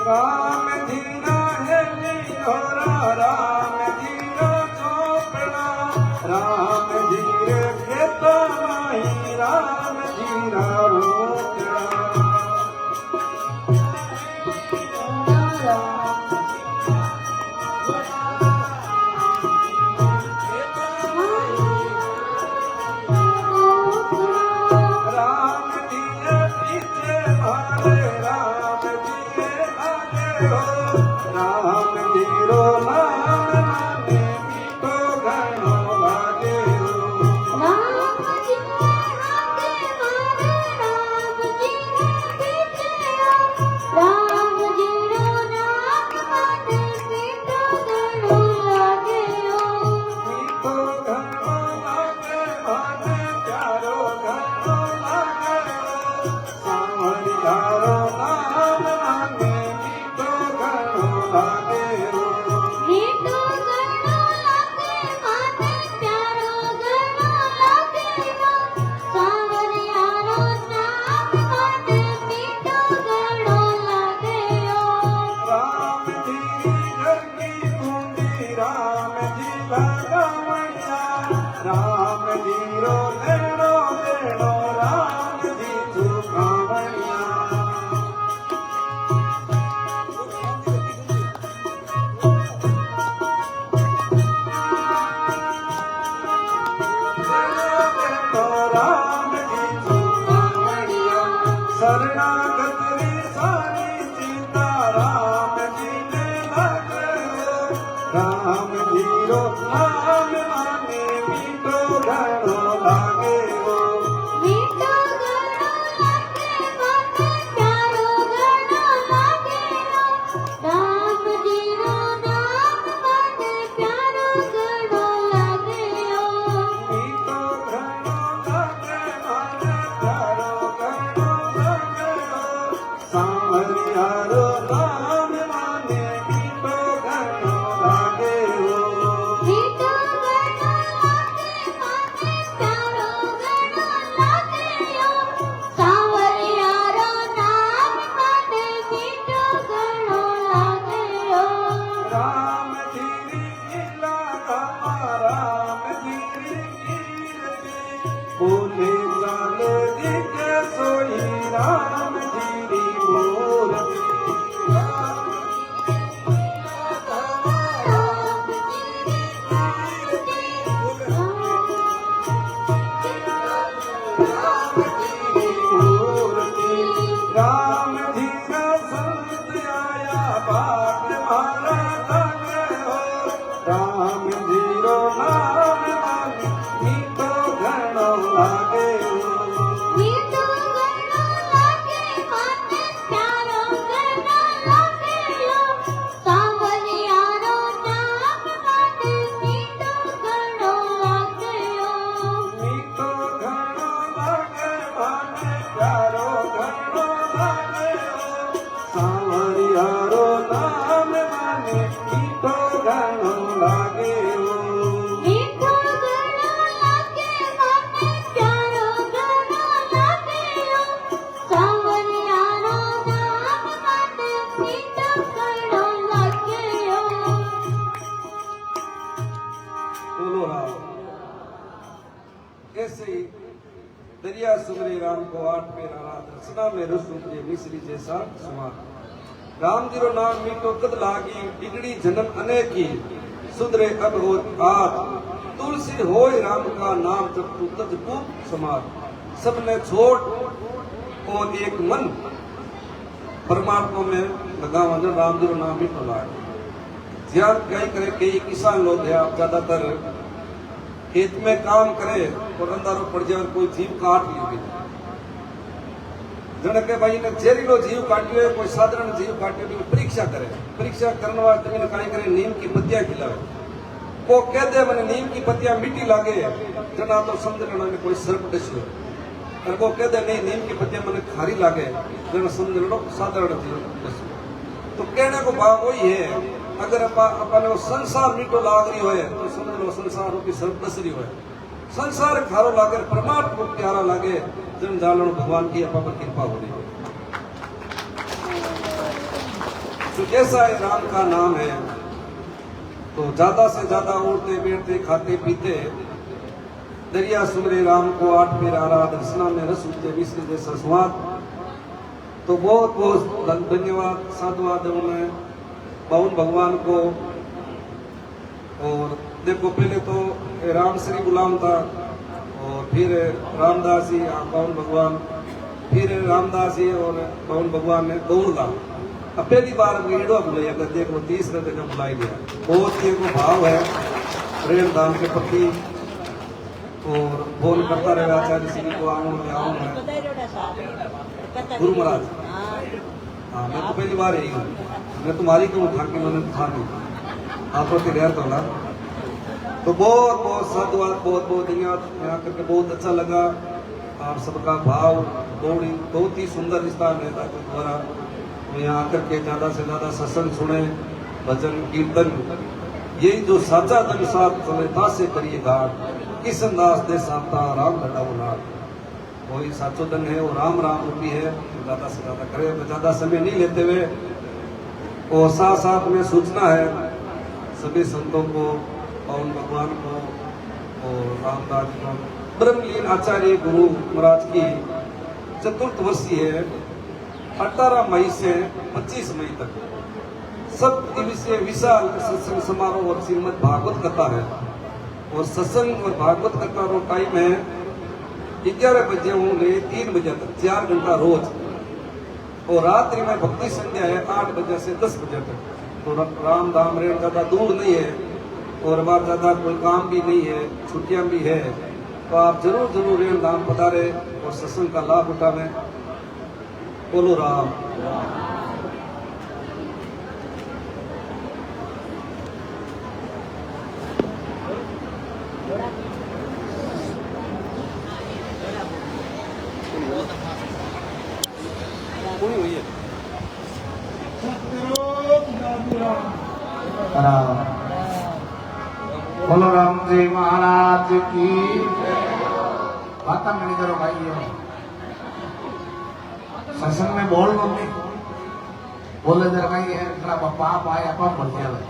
Speaker 3: राम धीरा है लीलोरा राम धीरा चोपड़ा राम धीरे खेत माही राम धीरा रोकड़ा राम धीरे पीछे भाले राम धीरे आगे हो राम धीरो नाम माने मीठो घणो लागे हो मीठो घणो लागे माने प्यारो घणो लागे हो सांवरियारो नाम माने मीठो घणो लागे हो राम जी घर की बूंदी राम जी लगावैया राम जी रो लेनो लेनो राम जी शरणागत रे सारी सीता राम जी ने लागे हो राम जीरो नाम माने मीठो घणो लागे हो
Speaker 2: मीठो घणो लागे माने प्यारो घणो लागे राम जीरो नाम माने प्यारो घणो लागे
Speaker 3: मीठो घणो लागे माने प्यारो घणो लागे सांवरियारो नाम माने मीठो घणो लागे
Speaker 2: मीठो घणो लागे माने प्यारो घणो लागे सांवरियारो नाम माने मीठो घणो लागे
Speaker 3: राम धीरी लीला राम धीरी कीर्ति बोले चाले दिखे सोई राम धीरी मूर्ति राम धीरा संत आया बाट मारा लागे हो राम धीरो नाम माने मीठो घणो लागे हो
Speaker 2: मीठो घणो लागे माने प्यारो घणो लागे सांवरियारो नाम माने मीठो घणो लागे
Speaker 3: मीठो घणो लागे माने प्यारो घणो लागे सांवरियारो नाम माने मीठो घणो लागे
Speaker 2: मीठो घणो लागे माने प्यारो घणो लागे सांवरियारो नाम माने मीठो घणो लागे
Speaker 3: बोलो राम ऐसे ही दरिया सुमरे राम को आठ में रचना में रसूल के मिश्री जैसा सुमार राम जीरो नाम मीठो कद लागी बिगड़ी जन्म अनेकी सुधरे अब हो आज तुलसी होय राम का नाम जब तू तजपू समार सबने छोड़ और एक मन परमात्मा में लगा वजन राम जीरो नाम मीठो लागे ध्यान कई करे कई किसान लोग हैं आप ज्यादातर खेत में काम करे और अंधारो पड़ जाए और कोई जीव काट ली जन के भाई ने जहरीलो जीव काटियो है कोई साधारण जीव काटियो है परीक्षा करे परीक्षा करने वास्ते मैंने कहीं करे नीम की पत्तियां खिलावे को कहते मैंने नीम की पत्तियां मीठी लागे जना तो समझ लेना में कोई सर्प डस्यो और वो कहते नहीं नीम की पत्तियां मैंने खारी लागे जना समझ लो साधारण जीव डस्यो तो कहने को भाव वही है अगर अपन वो संसार मीठो लाग रही होए तो समझ लो संसार रूपी सर्प डसरी होए संसार खारो लागे परमात्मा को प्यारा लागे जन जानो भगवान की अपा पर कृपा हो रही है तो जैसा है राम का नाम है तो ज्यादा से ज्यादा उठते बैठते खाते पीते दरिया सुमरे राम को आठ में आराध रचना में रस उठते मिश्र जैसा स्वाद तो बहुत बहुत धन्यवाद साधुवाद मैं पवन भगवान को और देखो पहले तो राम श्री गुलाम था और फिर रामदास जी पवन भगवान फिर रामदास जी और पवन भगवान ने गौरदा अब पहली बार वीडियो बुलाई अगर देखो तीसरे दिन बुलाई गया बहुत ही को भाव है प्रेम दान के प्रति और फोन करता रहे आचार्य श्री को आऊँ मैं आऊँ गुरु महाराज हाँ मैं तो पहली बार यही हूँ मैं तुम्हारी क्यों उठा के मैंने उठा नहीं आप तो गैर तो ना तो बहुत बहुत साधुवाद बहुत बहुत धन्यवाद यहाँ करके बहुत अच्छा लगा आप सबका भाव बहुत ही सुंदर रिश्ता नेता के द्वारा यहाँ आकर के ज्यादा से ज्यादा सत्संग सुने भजन कीर्तन यही जो साचा धन साथ समेता से करिए घाट किशन दास दे साता राम घटावनाथ वही साचो धन है वो राम राम रूपी है ज्यादा से ज्यादा करे तो ज्यादा समय नहीं लेते हुए और साथ साथ में सूचना है सभी संतों को पवन भगवान को और रामदास को ब्रह्मलीन आचार्य गुरु महाराज की चतुर्थ वर्षीय है 18 मई से 25 मई तक सब दिवसीय विशाल सत्संग समारोह और श्रीमद भागवत कथा है और सत्संग और भागवत कथा रो टाइम है 11 बजे ले 3 बजे तक 4 घंटा रोज और रात्रि में भक्ति संध्या है 8 बजे से 10 बजे तक। तो राम धाम रेण ज़्यादा दूर नहीं है और हमारा ज़्यादा कोई काम भी नहीं है, छुट्टियां भी है, तो आप जरूर जरूर रेण धाम पधारे और सत्संग का लाभ उठावें। बोलो राम।
Speaker 4: बोलो राम जी महाराज की बात नहीं करो भाइयों। सत्संग में बोल मम्मी बोले जरा कहीं है इतना पाप आए अपन बढ़ जावे,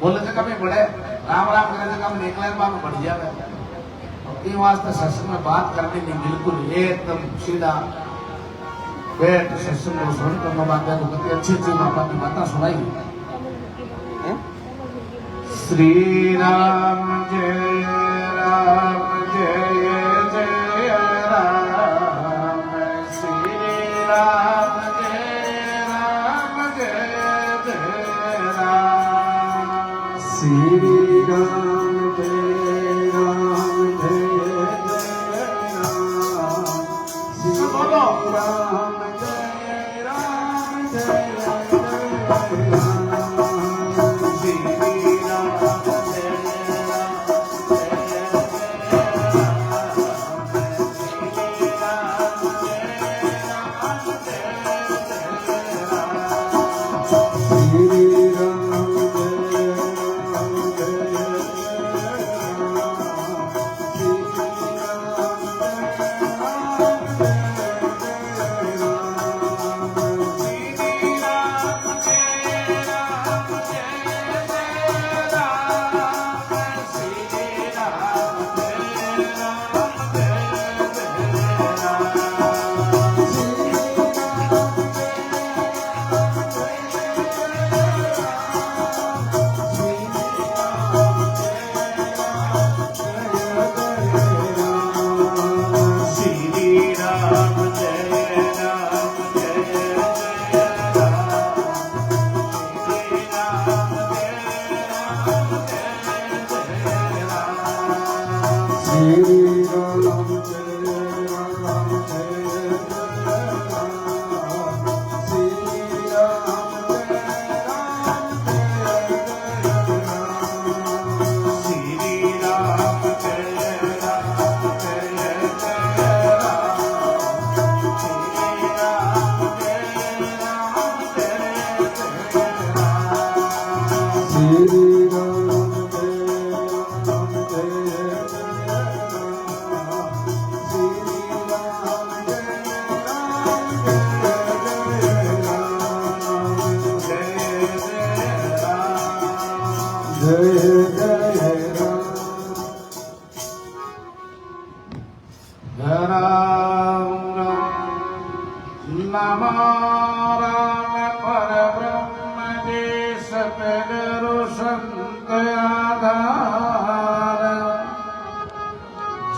Speaker 4: बोले जगह में बड़े राम राम करे जगह में निकले बाप बढ़ जावे। ये वास्ते सत्संग में बात करनी नहीं, बिल्कुल एकदम सीधा बैठ सत्संग को सुन कर बात अच्छी अच्छी बात की बातें सुनाई। श्री राम जय जय राम, श्री राम जय जय राम, श्री राम जय जय राम, श्री राम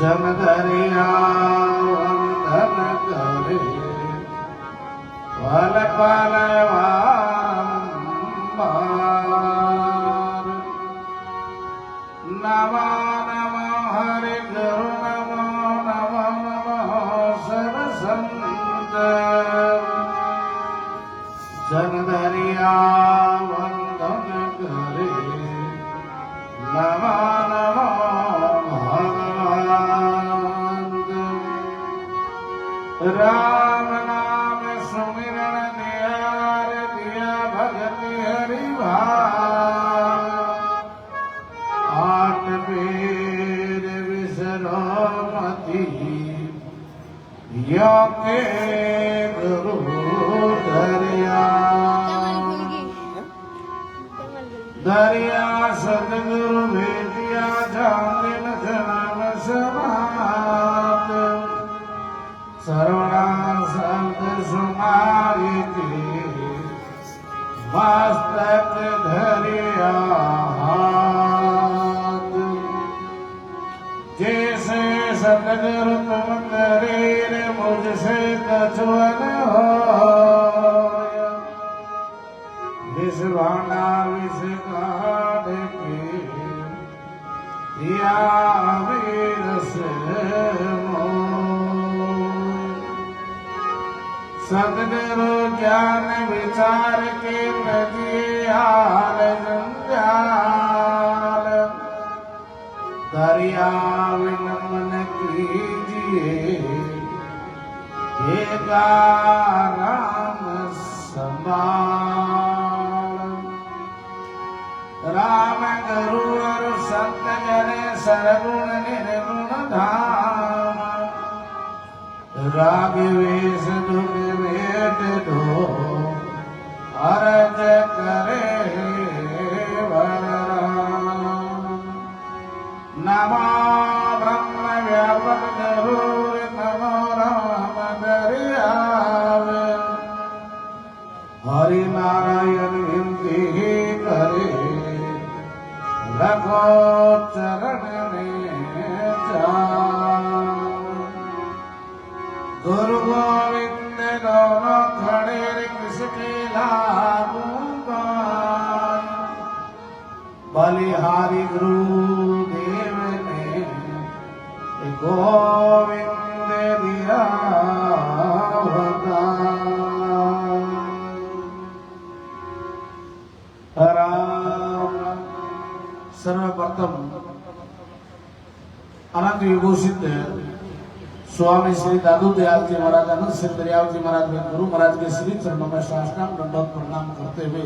Speaker 4: जन दरिया वंदन करे पल पल वारंबार। नमो नमो हरि गुरु नमो नमो नमो सरसंत। जन दरिया वंदन करे नमो नमो राम नाम सुमिरन निहार दिया भगति हरि भाव। आठ बेर विसरो मति यो के गुरु दरिया। दरिया सदगुरु भेदिया जामिन जन्म समात। सर्वणा शब्द सुनाई के मस्तक धरिया हाथ। जैसे सतगुरु तुम करीर मुझसे कछुअन होय विषवाना विष काढ़ के दिया रस सतगुरु ज्ञान विचार के नदियाल जंजाल दरिया विनमन कीजिए हे राम संभाल राम गुरु और संत जन सरगुण निर्गुण धाम राग वेश दुख भेट दो अरज करे नमो ब्रह्म व्यापक जरूर नमो राम दरियावे हरि नारायण विनती करे रखो चरण में जा गुरु गोविंद दोनों खड़े किसके लागूंगा बलिहारी गुरुदेव ने गोविंद दिया राम सर्वप्रथम अनंत विभूषित स्वामी श्री दादू दयाल जी महाराज अनंत सिंह दरियाव जी महाराज गुरु महाराज के श्री चरणों में साष्टांग दंडवत प्रणाम करते हुए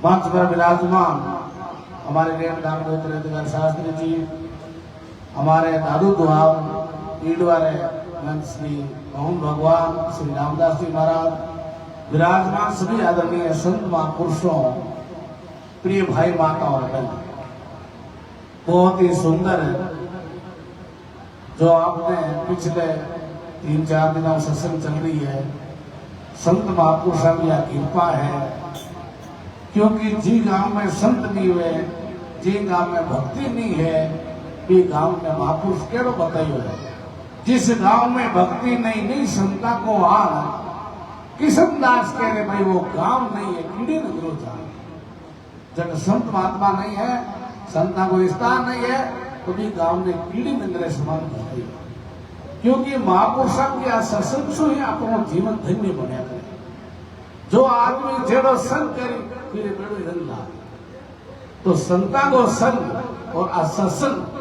Speaker 4: मंच पर विराजमान हमारे रेण दामोदर शास्त्री जी हमारे दादू दुआब ईड वाले श्री मोहन भगवान श्री रामदास जी महाराज विराजमान सभी आदरणीय संत महापुरुषों प्रिय भाई माता और बहन बहुत ही सुंदर जो आपने पिछले 3-4 दिनों से सत्संग चल रही है संत महापुरुषों की कृपा है क्योंकि जी गांव में संत नहीं हुए जी गांव में भक्ति नहीं है ये गांव में महापुरुष केड़ो बताइयो है जिस गांव में भक्ति नहीं संता को आन किशन दास कह रहे भाई वो गांव नहीं है कीड़े नगरो जाए जब संत महात्मा नहीं है संता को स्थान नहीं है तो भी गांव में कीड़ी नगरे समान बताइए क्योंकि महापुरुषों की आ सत्संग से ही अपनो जीवन धन्य बन्या करे जो आदमी जेड़ो संग करी फिर बेड़ो रंग ला तो संता को संग और असत्संग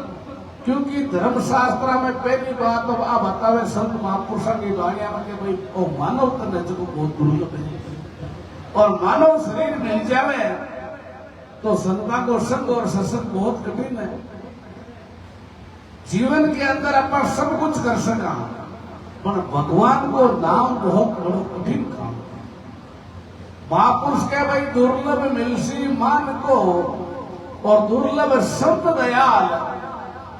Speaker 4: क्योंकि धर्मशास्त्र में पहली बात तो आप बतावे संत महापुरुषों की वाणिया में कि भाई ओ मानव तन जगह बहुत दुर्लभ है और मानव शरीर मिल जावे तो संता को संग और सत्संग बहुत कठिन है जीवन के अंदर अपन सब कुछ कर सका पर भगवान को नाम बहुत बड़ा कठिन काम महापुरुष के भाई दुर्लभ मिलसी मान को और दुर्लभ संत दयाल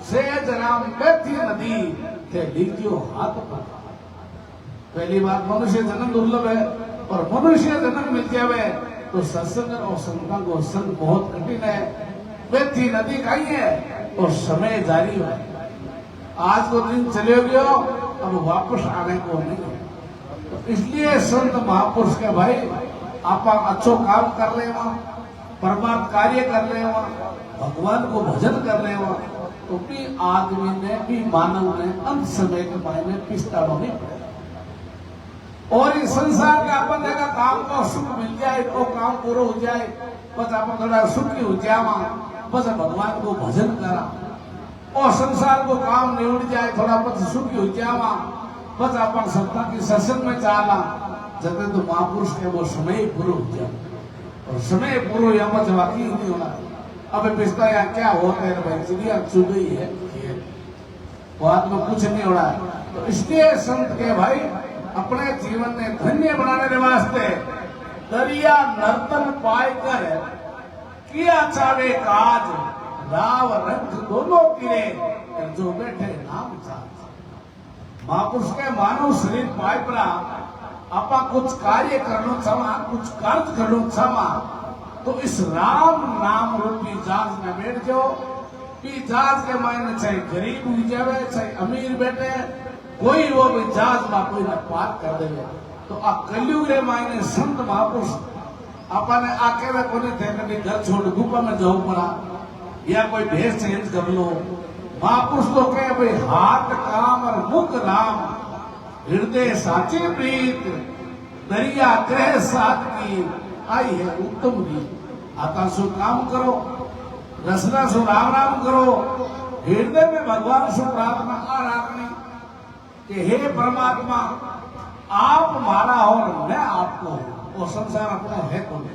Speaker 4: सेज राम बैठी नदी थे लीजियो हाथ पर पहली बात मनुष्य जन्म दुर्लभ है और मनुष्य जन्म मिल जावे तो सत्संग और संतां को संग बहुत कठिन है बैठी नदी कहीं है और समय जारी है आज को दिन चले गयो अब वापस आने को नहीं है तो इसलिए संत महापुरुष के भाई आप अच्छो काम कर रहे हो परमार्थ कार्य कर रहे हो भगवान को भजन कर रहे हो तो भी आदमी ने भी मानव ने अंत समय के मायने पिछताड़ो नहीं पड़े और इस संसार का अपन जगह काम को सुख मिल जाए वो काम पूरा हो जाए बस आप थोड़ा सुखी हो जावा बस भगवान को भजन करा और संसार को काम निवड़ जाए थोड़ा बस सुखी हो जावा बस अपन सत्ता की सत्संग में चाला जब तो महापुरुष के वो समय पूरा हो जाए और समय पूरा यहाँ पर वाकई नहीं होना अब पिछता यहाँ क्या होता है भाई चिड़िया चुग गई है बात में कुछ नहीं हो रहा है तो इसलिए संत के भाई अपने जीवन में धन्य बनाने के वास्ते दरिया नर्तन पाए कर किया चावे काज राव रंग दोनों किरे जो बैठे नाम चाह महापुरुष के मानव शरीर पाए पड़ा आपा कुछ कार्य करना चाहा कुछ कार्य करना चाहा तो इस राम नाम रूपी जांच में बैठ जाओ कि जहाज के मायने चाहे गरीब हुई जावे चाहे अमीर बैठे कोई वो भी जहाज में कोई ने पार कर देवे तो आ कलयुग रे मायने संत महापुरुष अपने आके वे कोने थे कभी घर छोड़ गुफा में जाओ पड़ा या कोई भेष चेंज कर लो महापुरुष तो कहे भाई हाथ काम और मुख राम हृदय साचे प्रीत दरिया ग्रह साथ की आई है उत्तम रीत आता सु काम करो रसना सु राम राम करो हृदय में भगवान सु प्रार्थना आ रखनी कि हे परमात्मा आप हमारा हो मैं आपको वो संसार अपना है कौन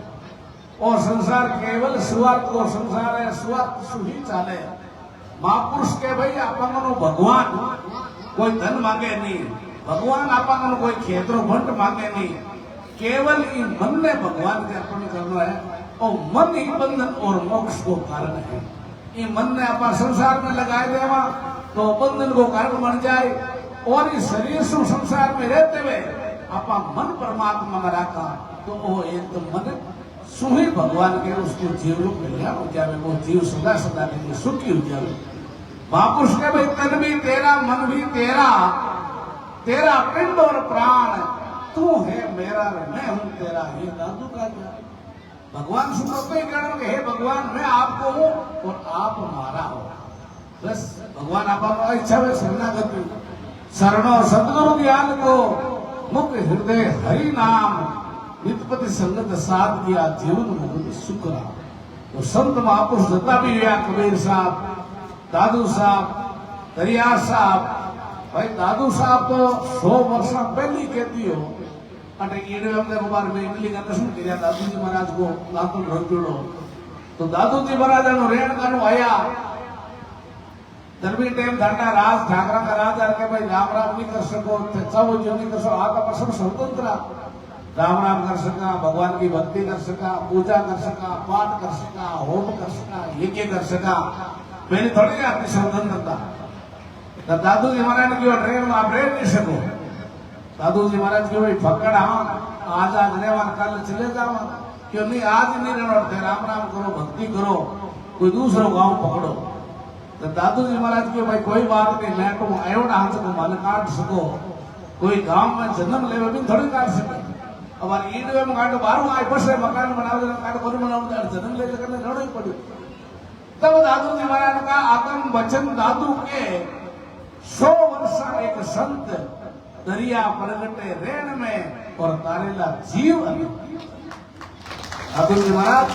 Speaker 4: और संसार केवल स्वार्थ को संसार है स्वार्थ सुही चाले महापुरुष के भाई अपन भगवान कोई धन मांगे नहीं भगवान अपन कोई खेतरो भंट मांगे नहीं केवल इन मन ने भगवान के अर्पण करना है और मन ही बंधन और मोक्ष को कारण है ये मन ने अपन संसार में लगाए देवा तो बंधन को कारण बन जाए और इस शरीर से संसार में रहते हुए अपन मन परमात्मा में रखा तो वो एक तो मन सुही भगवान के उसको जीव रूप में लिया हो जाए वो जीव सदा सदा के लिए सुखी हो जाए महापुरुष के भाई तन भी तेरा मन भी तेरा तेरा पिंड और प्राण तू है मेरा मैं हूं तेरा ये दादू का क्या भगवान सुनते ही कह हे भगवान मैं आपको हूं और आप हमारा हो बस भगवान आप इच्छा में शरणागति शरणो सदगुरु ज्ञान को मुख हृदय हरि नाम नितपति संगत साध किया जीवन मुकुंद सुख रहा तो संत महापुरुष जता भी हुआ कबीर साहब दादू साहब दरिया साहब भाई दादू साहब तो 100 वर्ष पहले कहती हो अटे ईड़े हमने बार में इडली का दर्शन किया दादू जी महाराज को लातों रंगुड़ो तो दादू जी महाराज नो रेण कानो आया दरबी टाइम धाटा राज ठाकरा का राज आके भाई राम राम नहीं कर सको चाहो जो नहीं कर सको आका पर सब स्वतंत्र राम राम कर सका भगवान की भक्ति कर सका पूजा कर सका पाठ कर सका होम कर सका यज्ञ कर सका पहले थोड़ी आपकी स्वतंत्रता तो दादू जी महाराज ने क्यों ट्रेन में आप रेल नहीं सको दादू जी महाराज क्यों भाई फकड़ हाँ आज अगले बार कल चले जाओ क्यों नहीं आज नहीं रहते राम राम करो भक्ति करो कोई दूसरा गांव पकड़ो तो दादू जी महाराज के भाई कोई बात नहीं मैं तो आयो ना हाथ को मन काट सको कोई गांव में जन्म ले भी थोड़ी काट सके अब ईडवे में काटो बारू आए बस मकान बनाओ काटो कोई बनाओ जन्म ले करने लड़ो ही पड़ी तब दादू जी महाराज का आत्म वचन दादू के 100 वर्ष एक संत दरिया प्रगटे रेण में और तारेला जीव दादू जी महाराज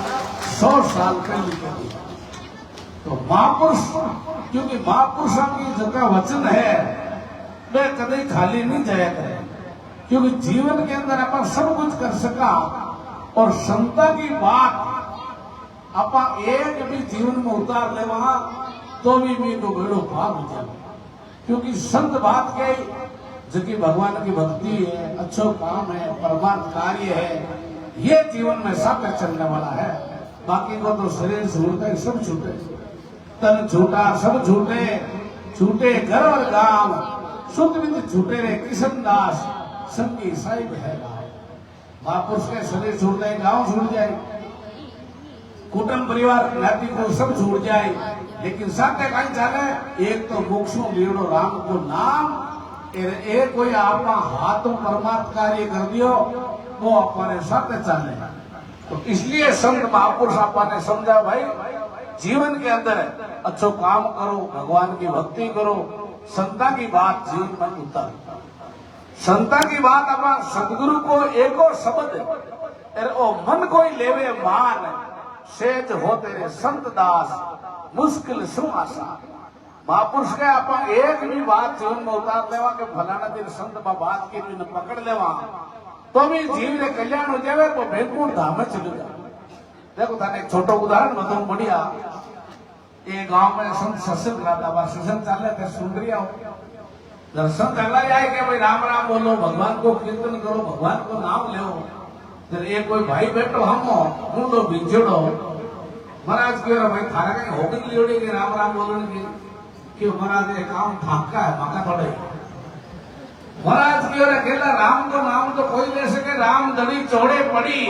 Speaker 4: 100 साल पहले लिखे तो महापुरुष क्योंकि महापुरुषों की जगह वचन है वे कभी खाली नहीं जाया करे क्योंकि जीवन के अंदर अपन सब कुछ कर सका और संता की बात अपन एक भी जीवन में उतार ले वहां तो भी मेरे बेड़ो पार हो जाए क्योंकि संत बात के जो भगवान की भक्ति है अच्छो काम है परमार्थ कार्य है ये जीवन में सब चलने वाला है बाकी को तो शरीर छूटते सब छूटे तन झूठा सब झूठे झूठे घर और गांव शुद्ध विद झूठे रे कृष्णदास संगी साहिब है महापुरुष के शरीर छूट जाए गांव छूट जाए कुटुंब परिवार ज्ञाति को सब छूट जाए लेकिन साथ कहीं चाले एक तो मोक्षो बेड़ो राम को नाम एक कोई आपका हाथों परमात्मा कार्य कर दियो वो अपने साथ चाले तो इसलिए संत महापुरुष आपने समझा भाई जीवन के अंदर अच्छो काम करो भगवान की भक्ति करो संता की बात जीवन में उतर संता की बात अपन सदगुरु को एको शब्द ओ मन कोई लेवे मान सेज हो तेरे संत दास मुश्किल सु आसा महापुरुष के अपन एक भी बात जीवन में उतार लेवा के फलाना दिन संत बात की भी पकड़ लेवा तो भी जीव रे कल्याण हो जाए तो बैकुंठ धाम में चले जाओ देखो थाने एक छोटो उदाहरण बताऊं बढ़िया ये गांव में संत सत्संग रहा सत्संग चाले थे सुन रही हो दर्शन करना जाए कि भाई राम राम बोलो भगवान को कीर्तन करो भगवान को नाम लो जब एक कोई भाई बैठो हम मुंडो भिंजोड़ो महाराज क्यों भाई थारा कहीं होगी लियोड़ी कि राम राम बोलने की क्यों महाराज ये काम ठाका है माका थोड़े महाराज क्यों अकेला राम को नाम तो कोई ले सके राम दड़ी चौड़े पड़ी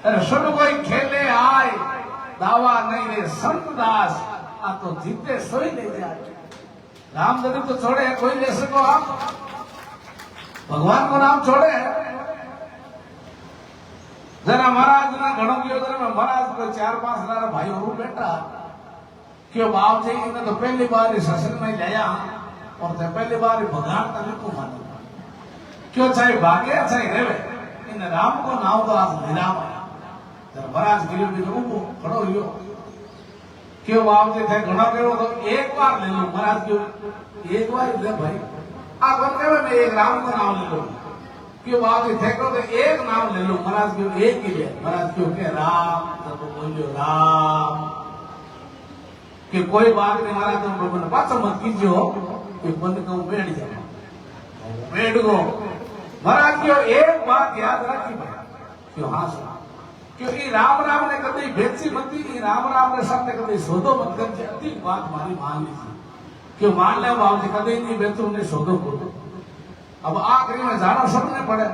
Speaker 4: अरे सब कोई खेले आए दावा नहीं रे संत दास आ तो जीते सोई ले जाए। राम जब तो छोड़े कोई ले सको आप, भगवान को नाम छोड़े। जरा महाराज ना घणो गयो जरा महाराज को 4-5 लारा भाई और बैठा क्यों बाप जी इन्हें तो पहली बार इस सत्संग में लाया और तो पहली बार भगवान तले को मानो क्यों चाहे भागे चाहे रेवे इन राम को नाम तो आज निराम है। जब महाराज गिरो भी तो खड़ो लियो क्यों बाप जी थे घणो गयो तो एक बार ले लो महाराज क्यों एक बार ले भाई आप बंदे में एक राम को नाम ले लो क्यों बाप जी थे तो एक नाम ले लो महाराज क्यों एक ही ले महाराज क्यों के राम जब बोलियो राम कि कोई बात नहीं महाराज तुम लोगों ने बात मत कीजिए कि बंद को बैठ जाओ बैठ गो महाराज क्यों एक बात याद रखी क्यों हाँ सुना क्योंकि राम राम ने कभी भेजी मत दी राम राम ने सबने कभी सोदो मत कर अति बात मारी मान ली थी क्यों मान ले बाबू जी कभी नहीं बेचू उन्हें सोदो को अब आखिरी में जाना सबने पड़े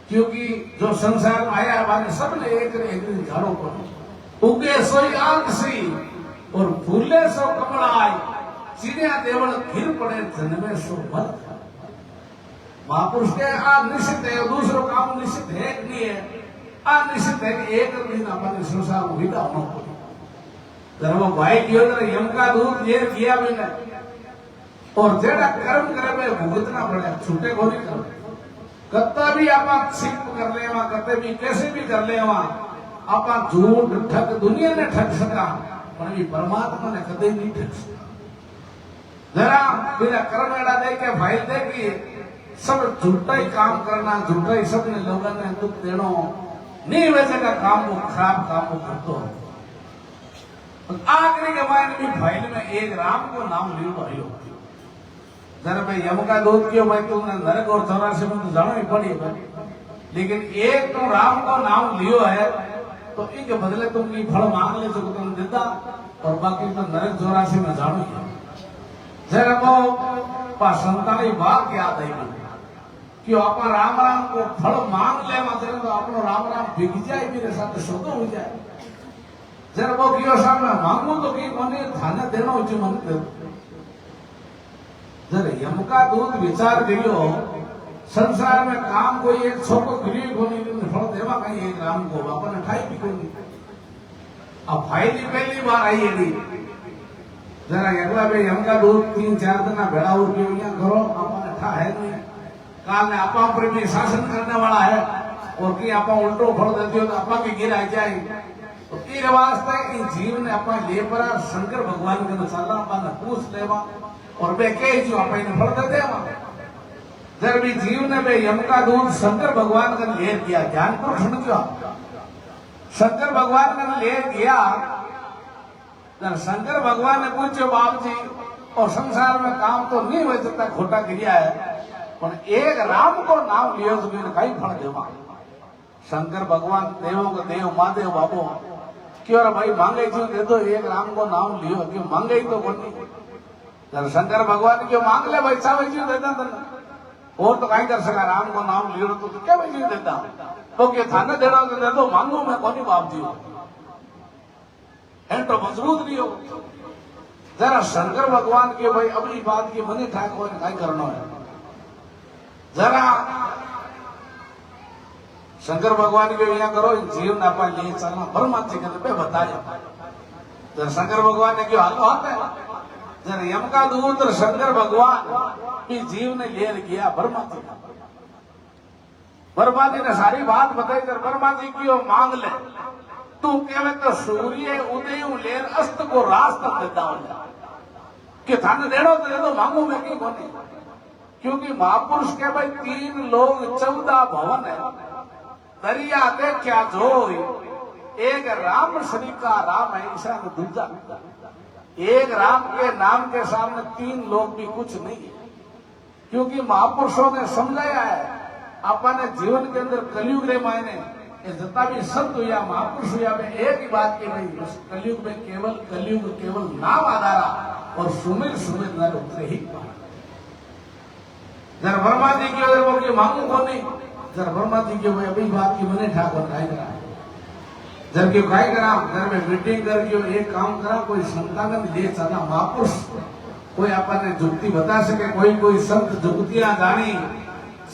Speaker 4: क्योंकि जो संसार में आया हमारे सबने एक दिन झाड़ो पड़े उगे सोई आंख सी और फूले सो कमल आय चिड़िया देवल घिर पड़े जन्मे सो मत महापुरुष के आ निश्चित है दूसरों काम निश्चित है नहीं है आ निश्चित है कि एक दिन अपने संसार में विदा होना पड़े धर्म भाई कियो जरा यम का दूध ये किया भी नहीं और जेड़ा कर्म करे में भुगतना पड़े छूटे को नहीं कर कत्ता भी आप सिख कर ले वहां कत्ते भी कैसे भी कर ले वहां आप झूठ ठग दुनिया ने ठग सका पर परमात्मा ने कदे नहीं ठग सका जरा बिना कर्म एड़ा दे के भाई दे कि सब झूठा ही काम करना झूठा ही सबने लोगों ने दुख देना नहीं वैसे का काम वो खराब काम वो करते हो आखिरी के मायने भी फाइल में एक राम को नाम लियो भाई जरा भाई यम का दूध क्यों भाई तुमने नरक और 84 में तो जाना ही पड़ी लेकिन एक तो राम का नाम लियो है तो इनके बदले तुम ये फल मांग ले जो तुम देता और बाकी तो नरक 84 में जानो ही जरा को संताली बात याद आई कि आप राम राम को फल मांग ले मतलब तो अपनो राम राम बिक जाए मेरे साथ शोधो हो जाए जरा वो कियो सामने मांगू तो की मने थाने देना हो मन जरा यम का दूध विचार करियो संसार में काम कोई एक छोको गरीब होने फल देवा कहीं एक राम को अपन ठाई भी कोई अब फायदी पहली बार आई है जरा अगला भाई यम का दूध 3-4 दिन भेड़ा और क्यों यहाँ करो अपन ठा है नहीं काल ने आपा पर भी शासन करने वाला है और कि आपा उल्टो फल देती हो तो आपा के गिर आ जाए तो ये वास्ते इन जीव ने अपना ले पर शंकर भगवान के चलना अपन पूछ लेवा और वे के जो आप इन फल दे देवा जब भी जीव ने वे यम का दूध शंकर भगवान का ले किया ज्ञान पर सुन क्यों शंकर भगवान का ले गया जब शंकर भगवान ने पूछो बाप जी और संसार में काम तो नहीं हुए जब तक खोटा गिरिया है पर एक राम को नाम लियो तो मैंने कई फल देवा शंकर भगवान देवों का देव महादेव बाबू क्यों भाई मांगे क्यों दे दो एक राम को नाम लियो क्यों मांगे ही तो बोली जब शंकर भगवान क्यों मांग ले भाई सब क्यों देता और तो कहीं कर सका राम को नाम लियो तो क्या भाई क्यों देता तो क्या थाने देना तो दे दो मांगू मैं कौन बाप जी तो मजबूत नहीं हो जरा शंकर भगवान के भाई अपनी बात की मनी ठाक हो नहीं करना है जरा शंकर भगवान के यहाँ करो जीव ना पा ले चलना परमात्मा के पे बताया जरा शंकर भगवान ने क्यों हाथ हाथ है जरा यम का दूत शंकर भगवान की जीव ने ले किया परमात्मा परमात्मा ने सारी बात बताई जरा परमात्मा की मांग ले तू कहवे तो सूर्य उदय लेर अस्त को रास्ता देता हूं कि थाने देनो तो दे दो मांगू मैं की कोनी क्योंकि महापुरुष के भाई 3 लोग 14 भवन है दरिया देखा जो एक राम श्री का राम है ईशा में दूजा एक राम के नाम के सामने 3 लोग भी कुछ नहीं है क्योंकि महापुरुषों ने समझाया है अपने जीवन के अंदर कलयुग रे मायने जितना भी संत हुआ महापुरुष हुआ में एक ही बात की नहीं कलयुग में केवल नाम आधारा और सुमिर नर उतरे ही जरा वर्मा जी की अगर वो मांगू को नहीं जरा वर्मा जी की अभी बात की मने ठाकुर नहीं करा जर क्यों काय करा घर में मीटिंग कर क्यों एक काम करा कोई संतान ले चला महापुरुष कोई आपने जुक्ति बता सके कोई संत जुक्तियां जानी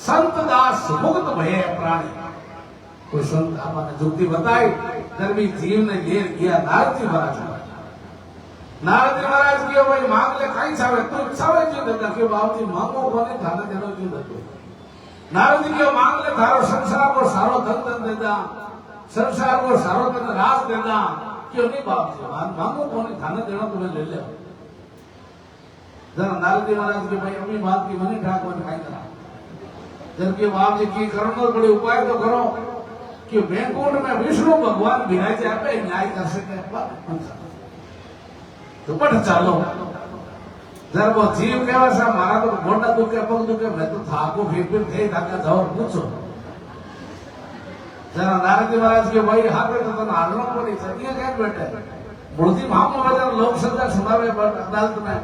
Speaker 4: संत दास मुक्त भये प्राणी कोई संत आपने जुक्ति बताई जब भी जीव ने ले गया नारद महाराज की भाई मांग ले कहीं छावे तू छावे जी दत्ता के बाबूजी मांगो कोने थाने देनो जी दत्तो नारद जी के मांग ले थारो संसार को सारो धन देदा संसार को सारो धन राज देदा क्यों नहीं बाबूजी मांगो कोने थाने देनो तुम्हें ले ले जरा नारद जी महाराज के भाई अपनी बात की मनी ठाक मन खाई करा जब के बाबूजी की करो बड़े उपाय तो करो कि वैकुंठ में विष्णु भगवान विराज आपे न्याय कर सके तो पट चालो जब वो जीव कहवा सा मारा तो गोडा दुखे पग दुखे मैं तो थाको फिर थे ताका जाओ पूछो जरा नारद जी महाराज के भाई हाथ में तो हारनो पड़ी सतिया क्या बैठे बुढ़ती मामो बाजार लोक सजा सुनावे अदालत में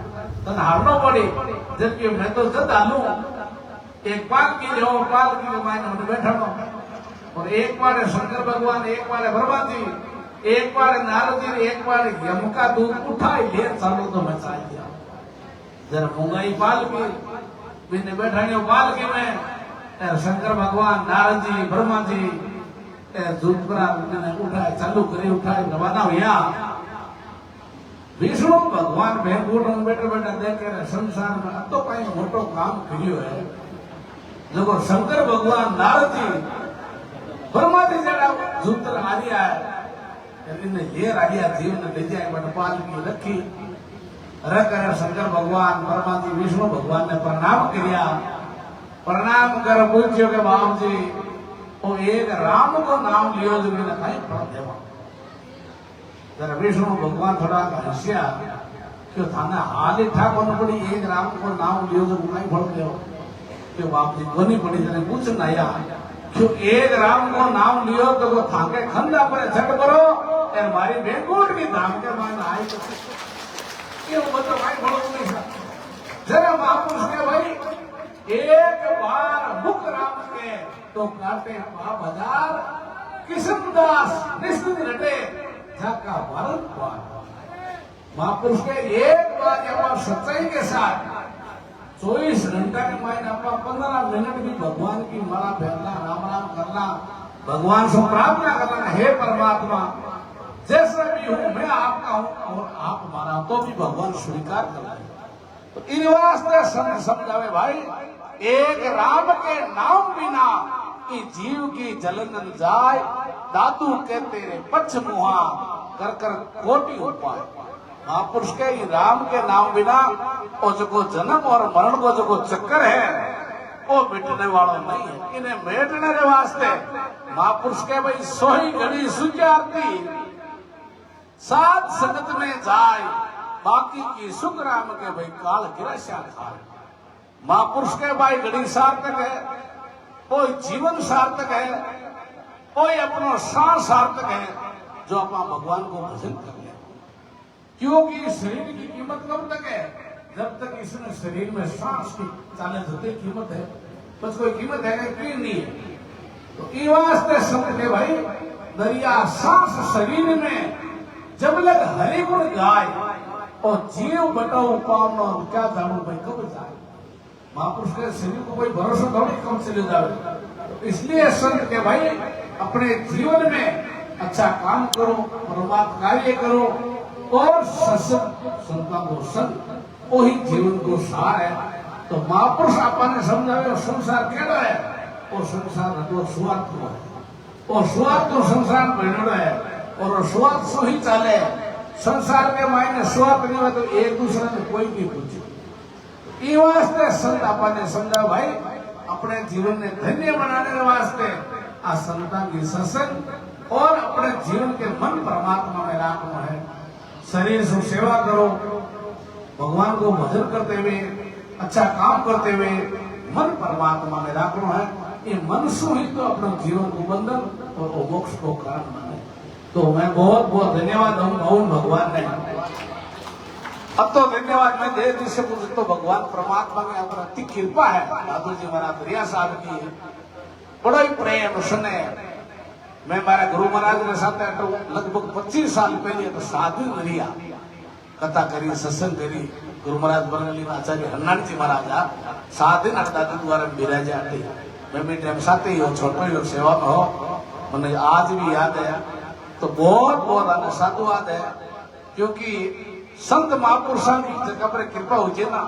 Speaker 4: तन हारनो पड़ी जबकि मैं तो जद आलू एक पाल की जो पाल की मायने में बैठा और एक बार शंकर भगवान एक बार ब्रह्मा जी एक बार नारद जी एक बार यम का दूध उठाई ले चलो तो मैं चाह दिया जरा मुंगाई पाल की बिन बैठाने पाल की में शंकर भगवान नारद जी ब्रह्मा जी दूध पर उठाए चालू करे उठाए रवाना हुआ विष्णु भगवान भैंकूट में बैठे बैठे देखे संसार में अब तो कहीं मोटो काम करियो है जो शंकर भगवान नारद जी ब्रह्मा जी जरा जूतर आरिया है इन्हें ले राजिया जीव ने ले जाए बटपाल की रखी रख शंकर भगवान ब्रह्मा जी विष्णु भगवान ने प्रणाम किया प्रणाम कर पूछो के बाप जी वो एक राम को नाम लियो जो मैंने कहीं पढ़ देवा जरा विष्णु भगवान थोड़ा हंसिया क्यों थाने हाल ही था कौन पड़ी एक राम को नाम लियो जो कहीं पढ़ देवा क्यों बाप जी कोनी पड़ी जरा पूछना या क्यों एक राम को नाम लियो तो वो थाके खंदा पर झट करो और मारी बेंगोट की धाम के मान आई तो क्यों मतलब भाई बोलो नहीं जरा महापुरुष के भाई एक बार मुख राम के तो काटे पाप हजार किशनदास निश्चित रटे झका भारत पार महापुरुष के एक बार जब सच्चाई के साथ 24 घंटा के मायने अपना 15 मिनट भी भगवान की माला फेरना राम राम करना भगवान से प्रार्थना करना हे परमात्मा जैसा भी हूं मैं आपका हूं और आप हमारा तो भी भगवान स्वीकार करना तो इन वास्ते समझावे भाई एक राम के नाम बिना कि जीव की जलन जाए दादू के तेरे पक्ष मुहा कर कर कोटि उपाय महापुरुष के राम के नाम बिना वो जो जन्म और मरण को जो चक्कर है वो मिटने वाला नहीं है इन्हें मेटने के वास्ते महापुरुष के भाई सोही घड़ी सुचारती सात संगत में जाए बाकी की सुख राम के भाई काल गिरश्या खाए महापुरुष के भाई घड़ी सार्थक है कोई जीवन सार्थक है कोई अपना सांस सार्थक है जो अपना भगवान को भजन कर ले क्योंकि शरीर की कीमत कब तक है जब तक इसमें शरीर में सांस की चाले होते कीमत है बस कोई कीमत है कि नहीं है तो ये वास्ते समझ के भाई दरिया सांस शरीर में जब लग हरि गुण गाय और जीव बटाओ पावना क्या जानू भाई कब जाए महापुरुष के शरीर को कोई भरोसा थोड़ी कम चले जाए इसलिए संत के भाई अपने जीवन में अच्छा काम करो परमात्मा कार्य करो और संतान को संत वही जीवन को सार है तो महापुरुष आपने समझावे संसार केड़ो है और संसार तो स्वार्थ है और स्वार्थ तो संसार बनेड़ो है और स्वार्थ सो ही चाले संसार के मायने स्वार्थ नहीं हो तो एक दूसरे ने कोई नहीं पूछे ये वास्ते संत आपने समझा भाई अपने जीवन में धन्य बनाने के वास्ते आ संतान की सत्संग और अपने जीवन के मन परमात्मा में रखना है शरीर से सेवा करो भगवान को भजन करते हुए अच्छा काम करते हुए मन परमात्मा में रखना है ये मन से ही तो अपना जीवन को बंधन और मोक्ष को कारण माने तो मैं बहुत बहुत धन्यवाद हूँ भगवान ने अब तो धन्यवाद मैं दे जिससे मुझे तो भगवान परमात्मा में अति कृपा है दादू जी महाराज रिया साहब की बड़ा ही प्रेम स्नेह मैं मारा गुरु महाराज के साथ लगभग 25 साल पहले तो साधु रिया कथा करी सत्संग करी गुरु महाराज बरंगली आचार्य हन्नानी जी महाराज साधु दादा द्वारा बिराजा मैं भी टाइम साथ ही हो छोटो ही हो सेवा में हो मैंने आज भी याद है तो बहुत बहुत आने साधुवाद है क्योंकि संत महापुरुषों की जगह पर कृपा हो जाए ना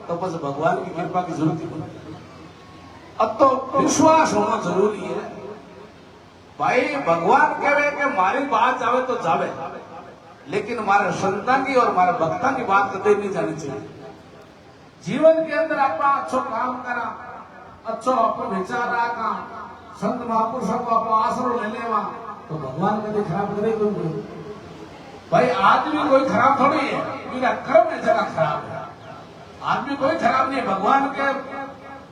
Speaker 4: तो बस भगवान की कृपा की जरूरत ही नहीं। अब तो विश्वास होना जरूरी है भाई भगवान कहे कि हमारी बात जावे तो जावे लेकिन हमारे संतान की और हमारे भक्तों की बात कभी नहीं जानी चाहिए। जीवन के अंदर अपना अच्छो काम करा अच्छो अपन विचार रखा संत महापुरुषों को अपना आसरो ले लेवा तो भगवान कभी खराब करे कोई भाई आदमी कोई खराब थोड़ी है मेरा कर्म है जरा खराब है आदमी कोई खराब नहीं भगवान के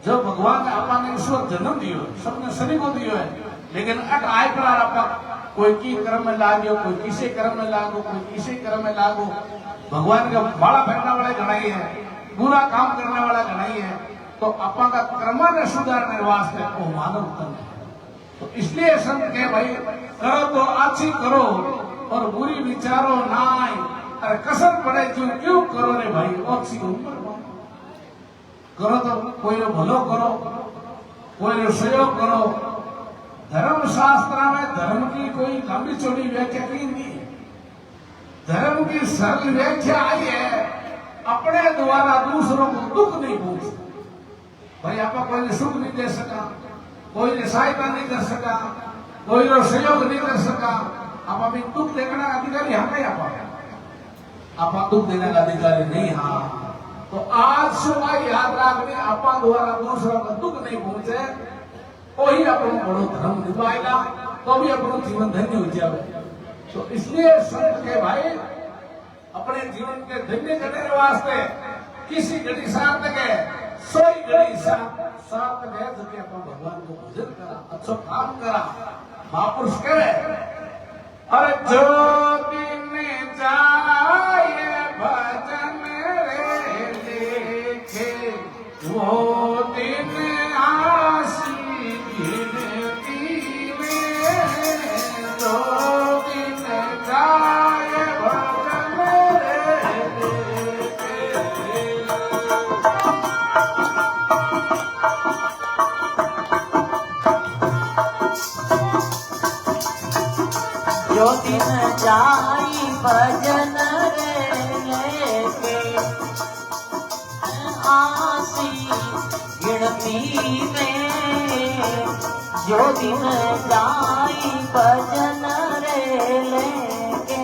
Speaker 4: जो भगवान ने अपने ईश्वर जन्म दियो सबने शरीर को दियो है लेकिन अट आय प्रकार आप कोई की कर्म में लागो कोई किसी कर्म में लागो कोई किसी कर्म में लागो भगवान का बाड़ा फेंकने वाले घनाई है बुरा काम करने वाला घनाई है तो अपा का कर्म ने सुधारने वास्ते वो मानव तन है तो इसलिए संत के भाई करो तो अच्छी करो और बुरी विचारो ना अरे कसर पड़े क्यों करो रे भाई अच्छी करो तो कोई भलो करो कोई सहयोग करो। धर्म शास्त्र में धर्म की कोई लंबी चौड़ी व्याख्या नहीं धर्म की सरल व्याख्या आई है अपने द्वारा दूसरों को दुख नहीं पहुंचता भाई आपका कोई सुख नहीं दे सका कोई सहायता नहीं कर सका कोई सहयोग नहीं कर सका आप अभी दुख देने का अधिकारी हाँ नहीं आप दुख देने का अधिकारी नहीं हाँ तो आज सुबह याद रखने आप द्वारा दूसरों का दुख नहीं पहुंचे वही अपन बड़ो धर्म निभाएगा तो भी अपन जीवन धन्य हो जाए। तो इसलिए संत के भाई अपने जीवन के धन्य करने वास्ते किसी घड़ी सार्थक है सोई घड़ी सार्थक है जो कि अपन भगवान को भजन करा अच्छा काम करा महापुरुष करे अरे जो दिन जाए भजन रे लेके वो दिन आसी
Speaker 1: जो दिन जाई भजन रे लेके आसी गिनती में जो दिन जाई भजन रे लेके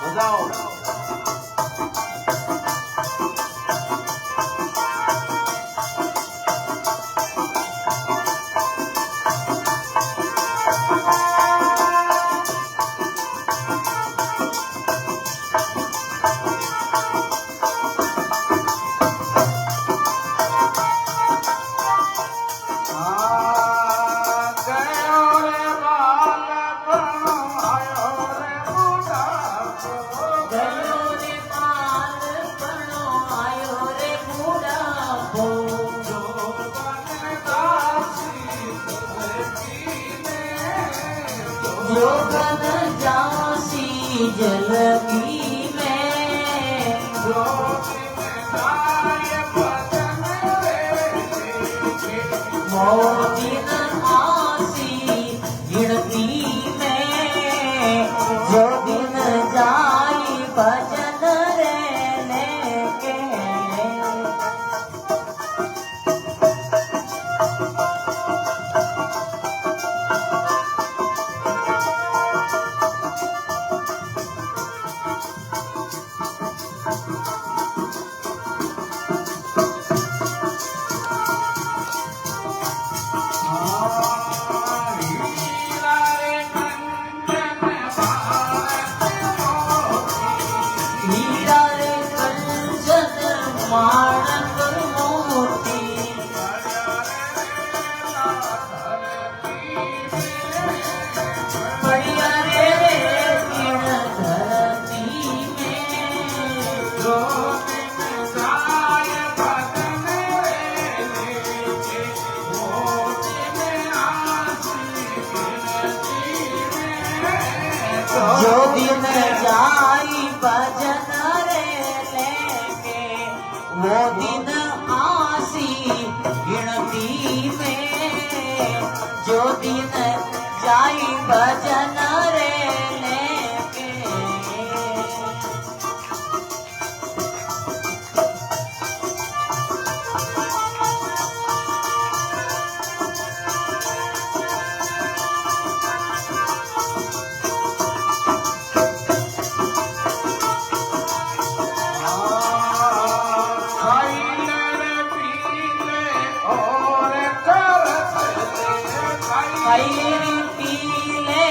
Speaker 4: बजाओ
Speaker 1: जलगी में जो दिन आसी गिनती में जो दिन जाई भजन रे लेके दिन जाई भजन रे लेके खैर पी ले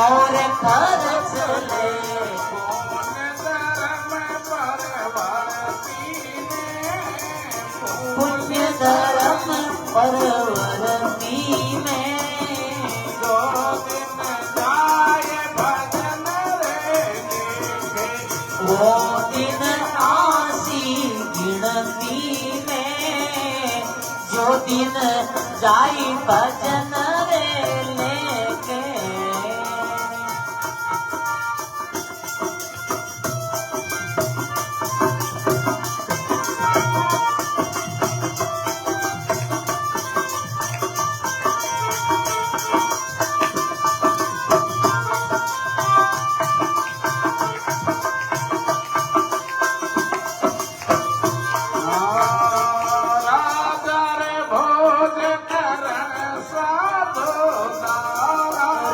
Speaker 1: और खर्च ले पुण्य धर्म परवरती में वो दिन आसी गिनती में जो दिन जाई भजन रे लेके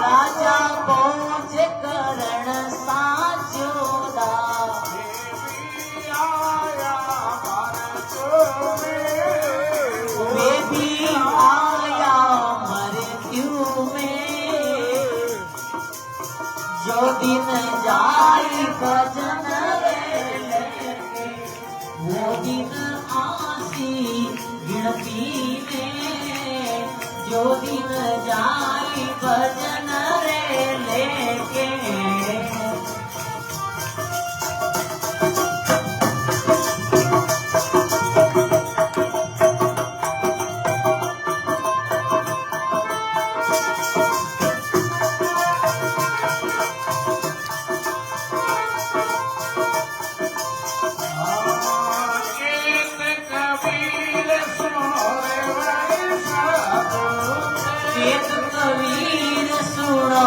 Speaker 1: राजा भोज करण साजोदा वे भी आया मृत्यु में जो दिन जाई भजन रे लेके वो दिन आसी गिनती में जो दिन जाई भजन रे लेके एक कबीर सुनो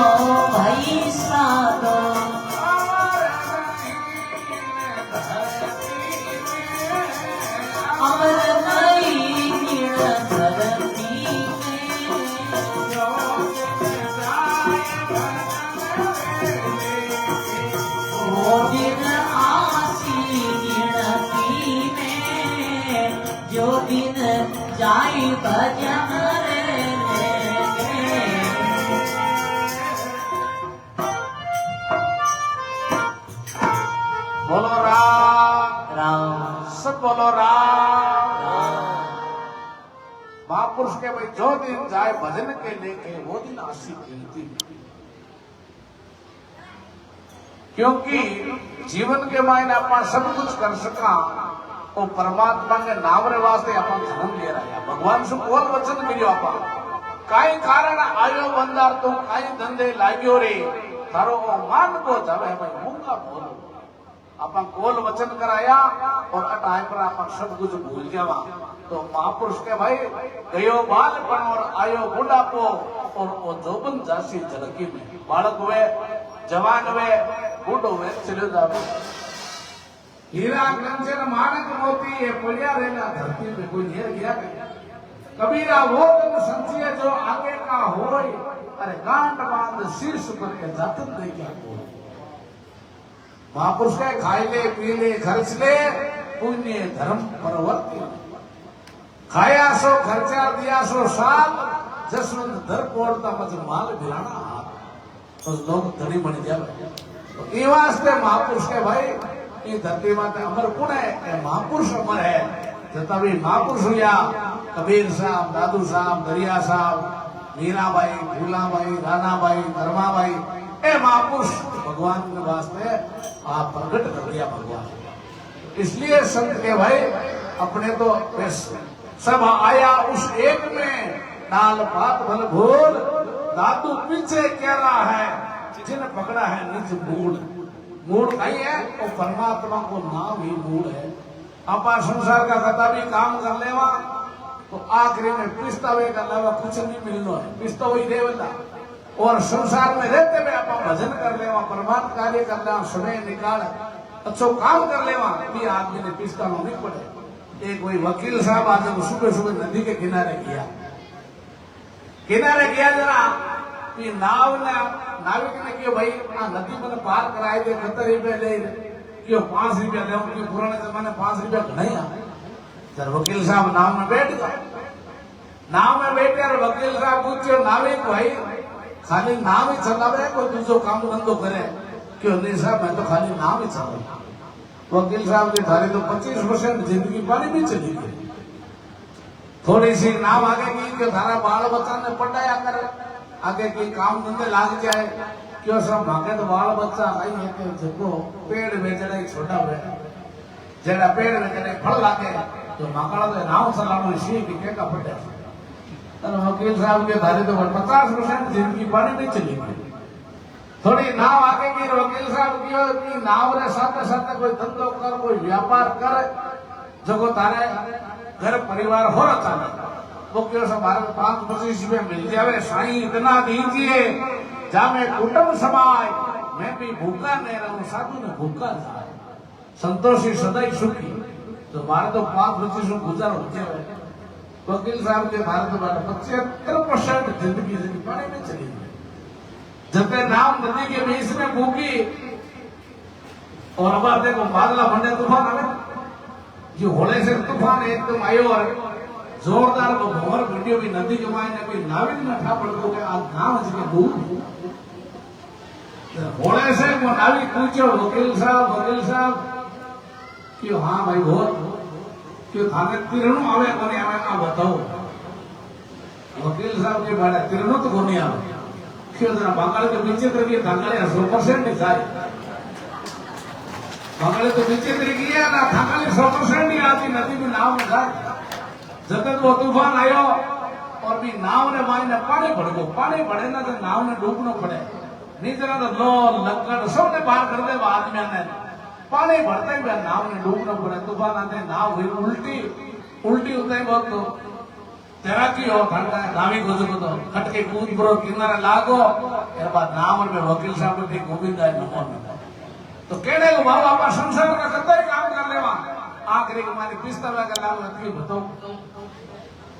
Speaker 1: भाई साधो अमर नहीं गिण धरती में वो दिन आसी गिनती में जो दिन जाई भजन रे लेके
Speaker 4: बोलो राम
Speaker 1: राम
Speaker 4: सब बोलो राम। महापुरुष के भाई जो दिन जाए भजन के लेके वो दिन आशी गिनती में। क्योंकि जीवन के मायने अपन सब कुछ कर सका वो परमात्मा के नाम रे वास्ते अपन जन्म ले रहा है। भगवान से कोल वचन मिलो अपन काई कारण आयो बंदार तो काई धंधे लाग्यो रे थारो मान को जावे भाई मुंगा बोलो अपन कोल वचन कराया और टाइम पर अपन सब कुछ भूल जावा। तो महापुरुष के भाई गयो बालपन और आयो बुढ़ापो और वो जोबन जासी झलकी में बालक हुए जवान हुए बूढ़ो हुए चले जावे। हीरा कंचन माणक मोती ये पुलिया रहना धरती में कोई घेर गया कबीरा वो तुम संचिय जो आगे का होय अरे गांठ बांध शीर्ष पर के जातन नहीं क्या हो। महापुरुष के खाई ले पी ले खर्च ले पुण्य धर्म परवर्ती खाया सो खर्चा दिया सो साल जसवंत दर पोड़ता मज माल भिलाना हाथ तो लोग धनी बन जावे। तो ये वास्ते महापुरुष के भाई ये धरती माते अमर कौन है महापुरुष अमर है। जता भी महापुरुष हुआ कबीर साहब दादू साहब दरिया साहब मीराबाई फूलाबाई रानाबाई धर्माबाई ए महापुरुष भगवान के वास्ते आप प्रकट कर दिया भगवान। इसलिए संत के भाई अपने तो सब आया उस एक में नाल पात भल भूल दादू पीछे कह रहा है जिन्हें पकड़ा है निज मूड। मूड नहीं है वो परमात्मा को नाम ही मूड है। अपा संसार का कथा भी काम कर लेवा तो आखिरी में पछतावे के अलावा कुछ नहीं मिलना है। पछतावा ही देवला और संसार में रहते हुए आप भजन कर लेवा, परमात्मा कार्य कर लेवा, समय निकाल अच्छो काम कर लेवा, भी आदमी ने पछताना नहीं पड़े। एक कोई वकील साहब आज सुबह सुबह नदी के किनारे गया जरा कि नाविक ने कहो भाई आ नदी मैंने पार कराए दे 70 रुपया ले क्यों 5 रुपया ले क्यों पुराने जमाने 5 रुपया नहीं आए। जर वकील साहब नाव में बैठ गए, नाव में बैठे और वकील साहब पूछो नाविक भाई खाली नाव ही चलावे कोई दूसरो काम धंधो करे क्यों? नहीं साहब मैं तो खाली नाव ही चलाऊ। वकील साहब की थारी तो 25% जिंदगी पानी में चली गई। थोड़ी सी नाव आगे की कि थारा बाल बच्चा ने पढ़ाया करे, आगे की काम धंधे लाग जाए क्यों? सब भागे तो बाल बच्चा आई है कि देखो पेड़ बेचने छोटा हुआ जेड़ा पेड़ बेचने फल लागे तो मकाड़ा तो नाव चलाना सीख के का पड़े। वकील साहब के धारे तो 50% जिंदगी पानी में चली गई। थोड़ी नाव आगे की वकील साहब की नाव रे साथ साथ कोई धंधो कर कोई व्यापार कर जो तारे घर परिवार हो रहा वो क्यों सब भारत 5-25 रुपये मिल जावे साईं इतना दीजिए जामे कुटुंब समाय मैं भी भूखा नहीं रहूं साधु ने भूखा जाए संतोषी सदैव सुखी। तो भारत तो 5-25 गुजर हो जाए। वकील साहब के भारत में 75% जिंदगी पानी में चली गई। जब नाव नदी के बीच में भूखी और अब देखो बादला मंडे तूफान आवे जो होले से तूफान एकदम आयो और जोरदार वो भंवर वीडियो भी नदी के मायने कोई नाविक न था पड़तो के आज नाव के डूब होले से वो नाविक पूछो वकील साहब क्यों? हाँ भाई बहुत क्यों थाने तिरणु आवे कोने आवे आ बताओ। वकील साहब के बारे तिरणु तो कोने आवे क्यों? जरा बंगाल के पीछे करके थांगाले 100% नहीं जाए बंगाल तो पीछे करके गया ना थांगाले 100% नहीं आती नदी में नाव में जाए। जब वो तूफान आयो और भी नाव ने मायने पानी भर गो पानी भरे ना तो नाव ने डूबना पड़े नहीं जरा तो लो लक्कड़ सबने पार कर दे आदमी ने पानी भरते ही नाव ने डूबना पड़े। तूफान आते नाव हुई उल्टी होता है बहुत तो तैराकी हो ठंडा नावी को तो खटके कूद पड़ो किनारे लागो यार बाद नाव में वकील साहब के गोविंदा नमो तो कहने को बाबा आप संसार का कतई काम कर लेवा आखिरी को मारी पिस्ता का लाभ अति बताओ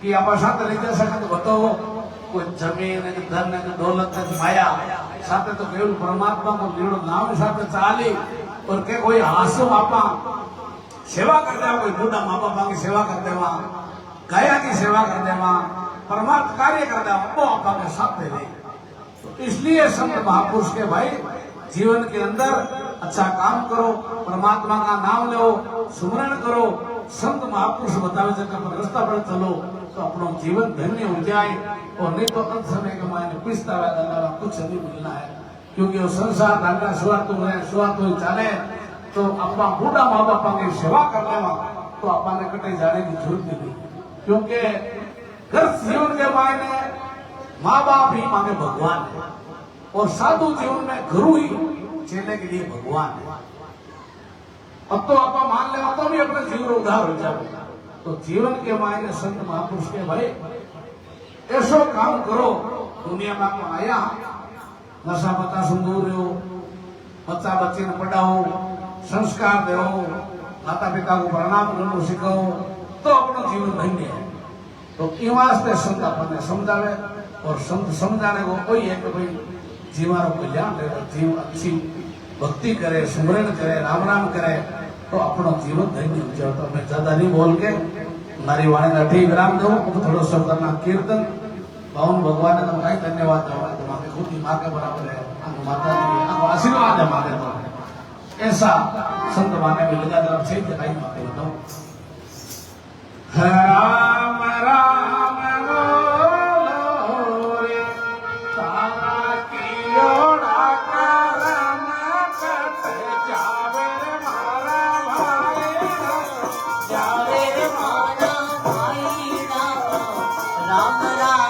Speaker 4: कि आप साथ ले जा सकते बताओ कोई जमीन धन दौलत माया साथ तो केवल परमात्मा को लीड़ो नाम साथ चाली और के कोई हासो आपा सेवा कर देवा कोई बूढ़ा माँ बापा की सेवा कर देवा गाया की सेवा कर देवा परमात्मा कार्य कर देवा वो आपा के साथ दे दे। तो इसलिए संत महापुरुष के भाई जीवन के अंदर अच्छा काम करो परमात्मा का नाम लो सुमरण करो संत महापुरुष बतावे जगह रास्ता पर चलो तो अपना जीवन धन्य हो जाए और नहीं तो अंत समय के मायने पिछतावा अलावा कुछ नहीं मिलना है क्योंकि वो संसार धागा स्वार्थ तो चाले तो अपना बूढ़ा माँ बापा की सेवा कर लेवा तो अपने कटे जाने की जरूरत नहीं क्योंकि घर जीवन के मायने माँ बाप ही मांगे भगवान है और साधु जीवन में गुरु ही चेले के लिए भगवान है। अब तो आप मान ले तो भी अपने जीवन उद्धार हो जाए तो जीवन के मायने संत महापुरुष के भाई ऐसो काम करो दुनिया में आप आया नशा पता सुंदूर हो बच्चा बच्चे ने पढ़ाओ संस्कार दो माता पिता को प्रणाम करना सिखाओ तो अपना जीवन धन्य है। तो इन वास्ते संत अपने समझावे और संत समझाने को कोई है कि भाई जीवन कल्याण करे जीव अच्छी भक्ति करे सुमरण करे राम राम करे तो अपना जीवन धन्य हो जाए। तो मैं ज्यादा नहीं बोल के मारी वाणी का ठीक विराम दूं थोड़ा सब करना कीर्तन भवन भगवान ने तुम्हारा धन्यवाद देवा तुम्हारे खुद ही माँ के बराबर है माता जी आशीर्वाद है मांगे तो ऐसा संत माने में लगा तरफ से दिखाई माते बताओ राम राम बोलो रे तारा की ओड़ा करम कट जावे मारा भाई
Speaker 1: जावे मारा भाई राम राम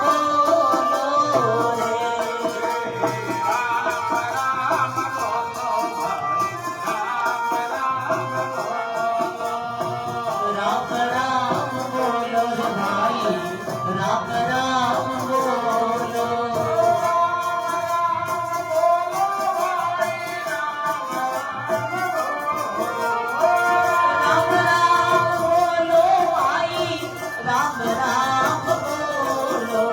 Speaker 1: बोलो रे
Speaker 3: राम राम बोलो भाई राम राम बोलो
Speaker 1: राम राम રામ રામ બોલો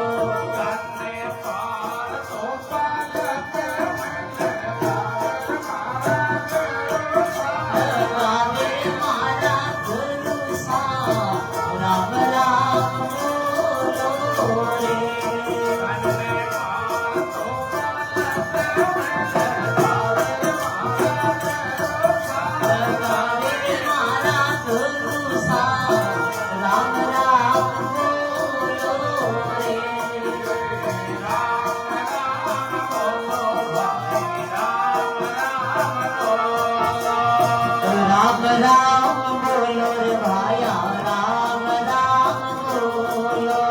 Speaker 4: તને પાર તો પાલક
Speaker 1: ગાવે મારા ગુરુસા રામ રામ બોલો રે ગાવે મારા ગુરુસા રામ રામ બોલો રે રામ રામ બોલો રે ભાયા રામ રામ બોલો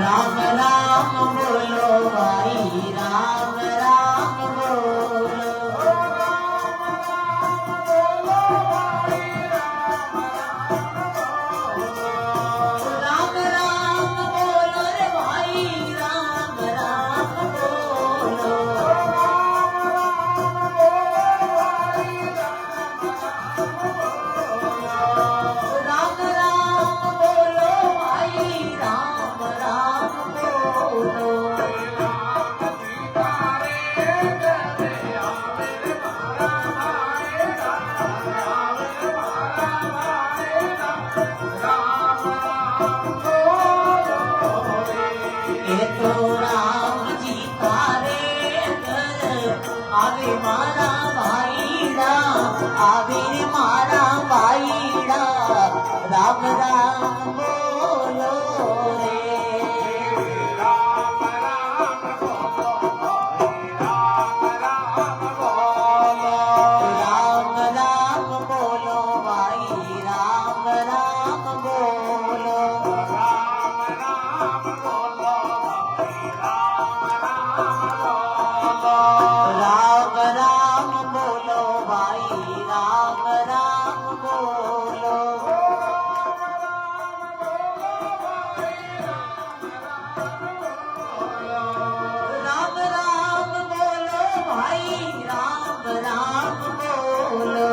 Speaker 1: રામ રામ બોલો ભાઈ રામ રામ બોલો રામ રામ બોલો રે ભાઈ રામ રામ બોલો રામ રામ બોલો ભાઈ રામ રામ બોલો એ તો રામજી તારે ઘર આવે મારા ભાઈડા આવે રે મારા ભાઈડા રામ રામ બોલો રે રામ રામ બોલો ભાઈ રામ રામ બોલો રામ રામ બોલો ભાઈ રામ રામ બોલો રામ રામ બોલો ભાઈ રામ રામ બોલો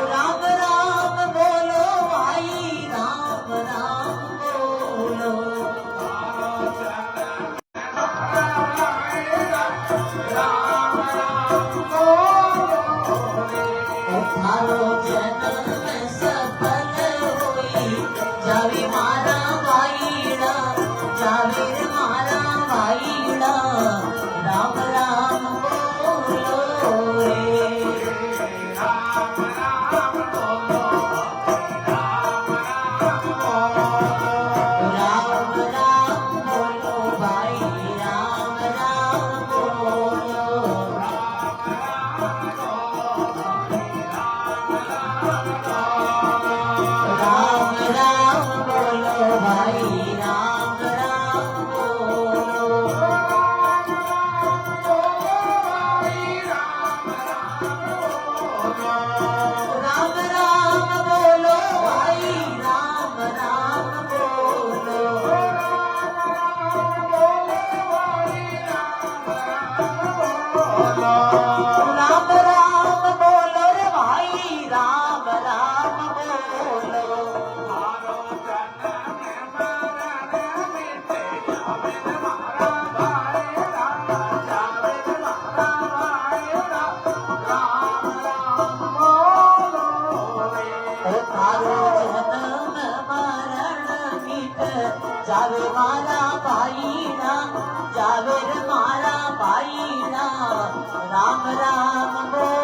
Speaker 1: રામ રામ બોલો ભાઈ રામ રામ બોલો તારો જન્મ સફળ હોઈ જાવે મારા ભાઈડા જાવે રે મારા ભાઈડા રામ રામ બોલો રે રામ રામ બોલો ભાઈ રામ રામ બોલો રામ રામ બોલો ભાઈ રામ રામ બોલો રામ રામ બોલો ભાઈ રામ રામ બોલો રામ રામ બોલો રે ભાઈ રામ રામ બોલો તારો જન્મ મરણ મિટ જાવે મારા ભાઈના જાવે રે મારા ભાઈના રામ રામ બોલો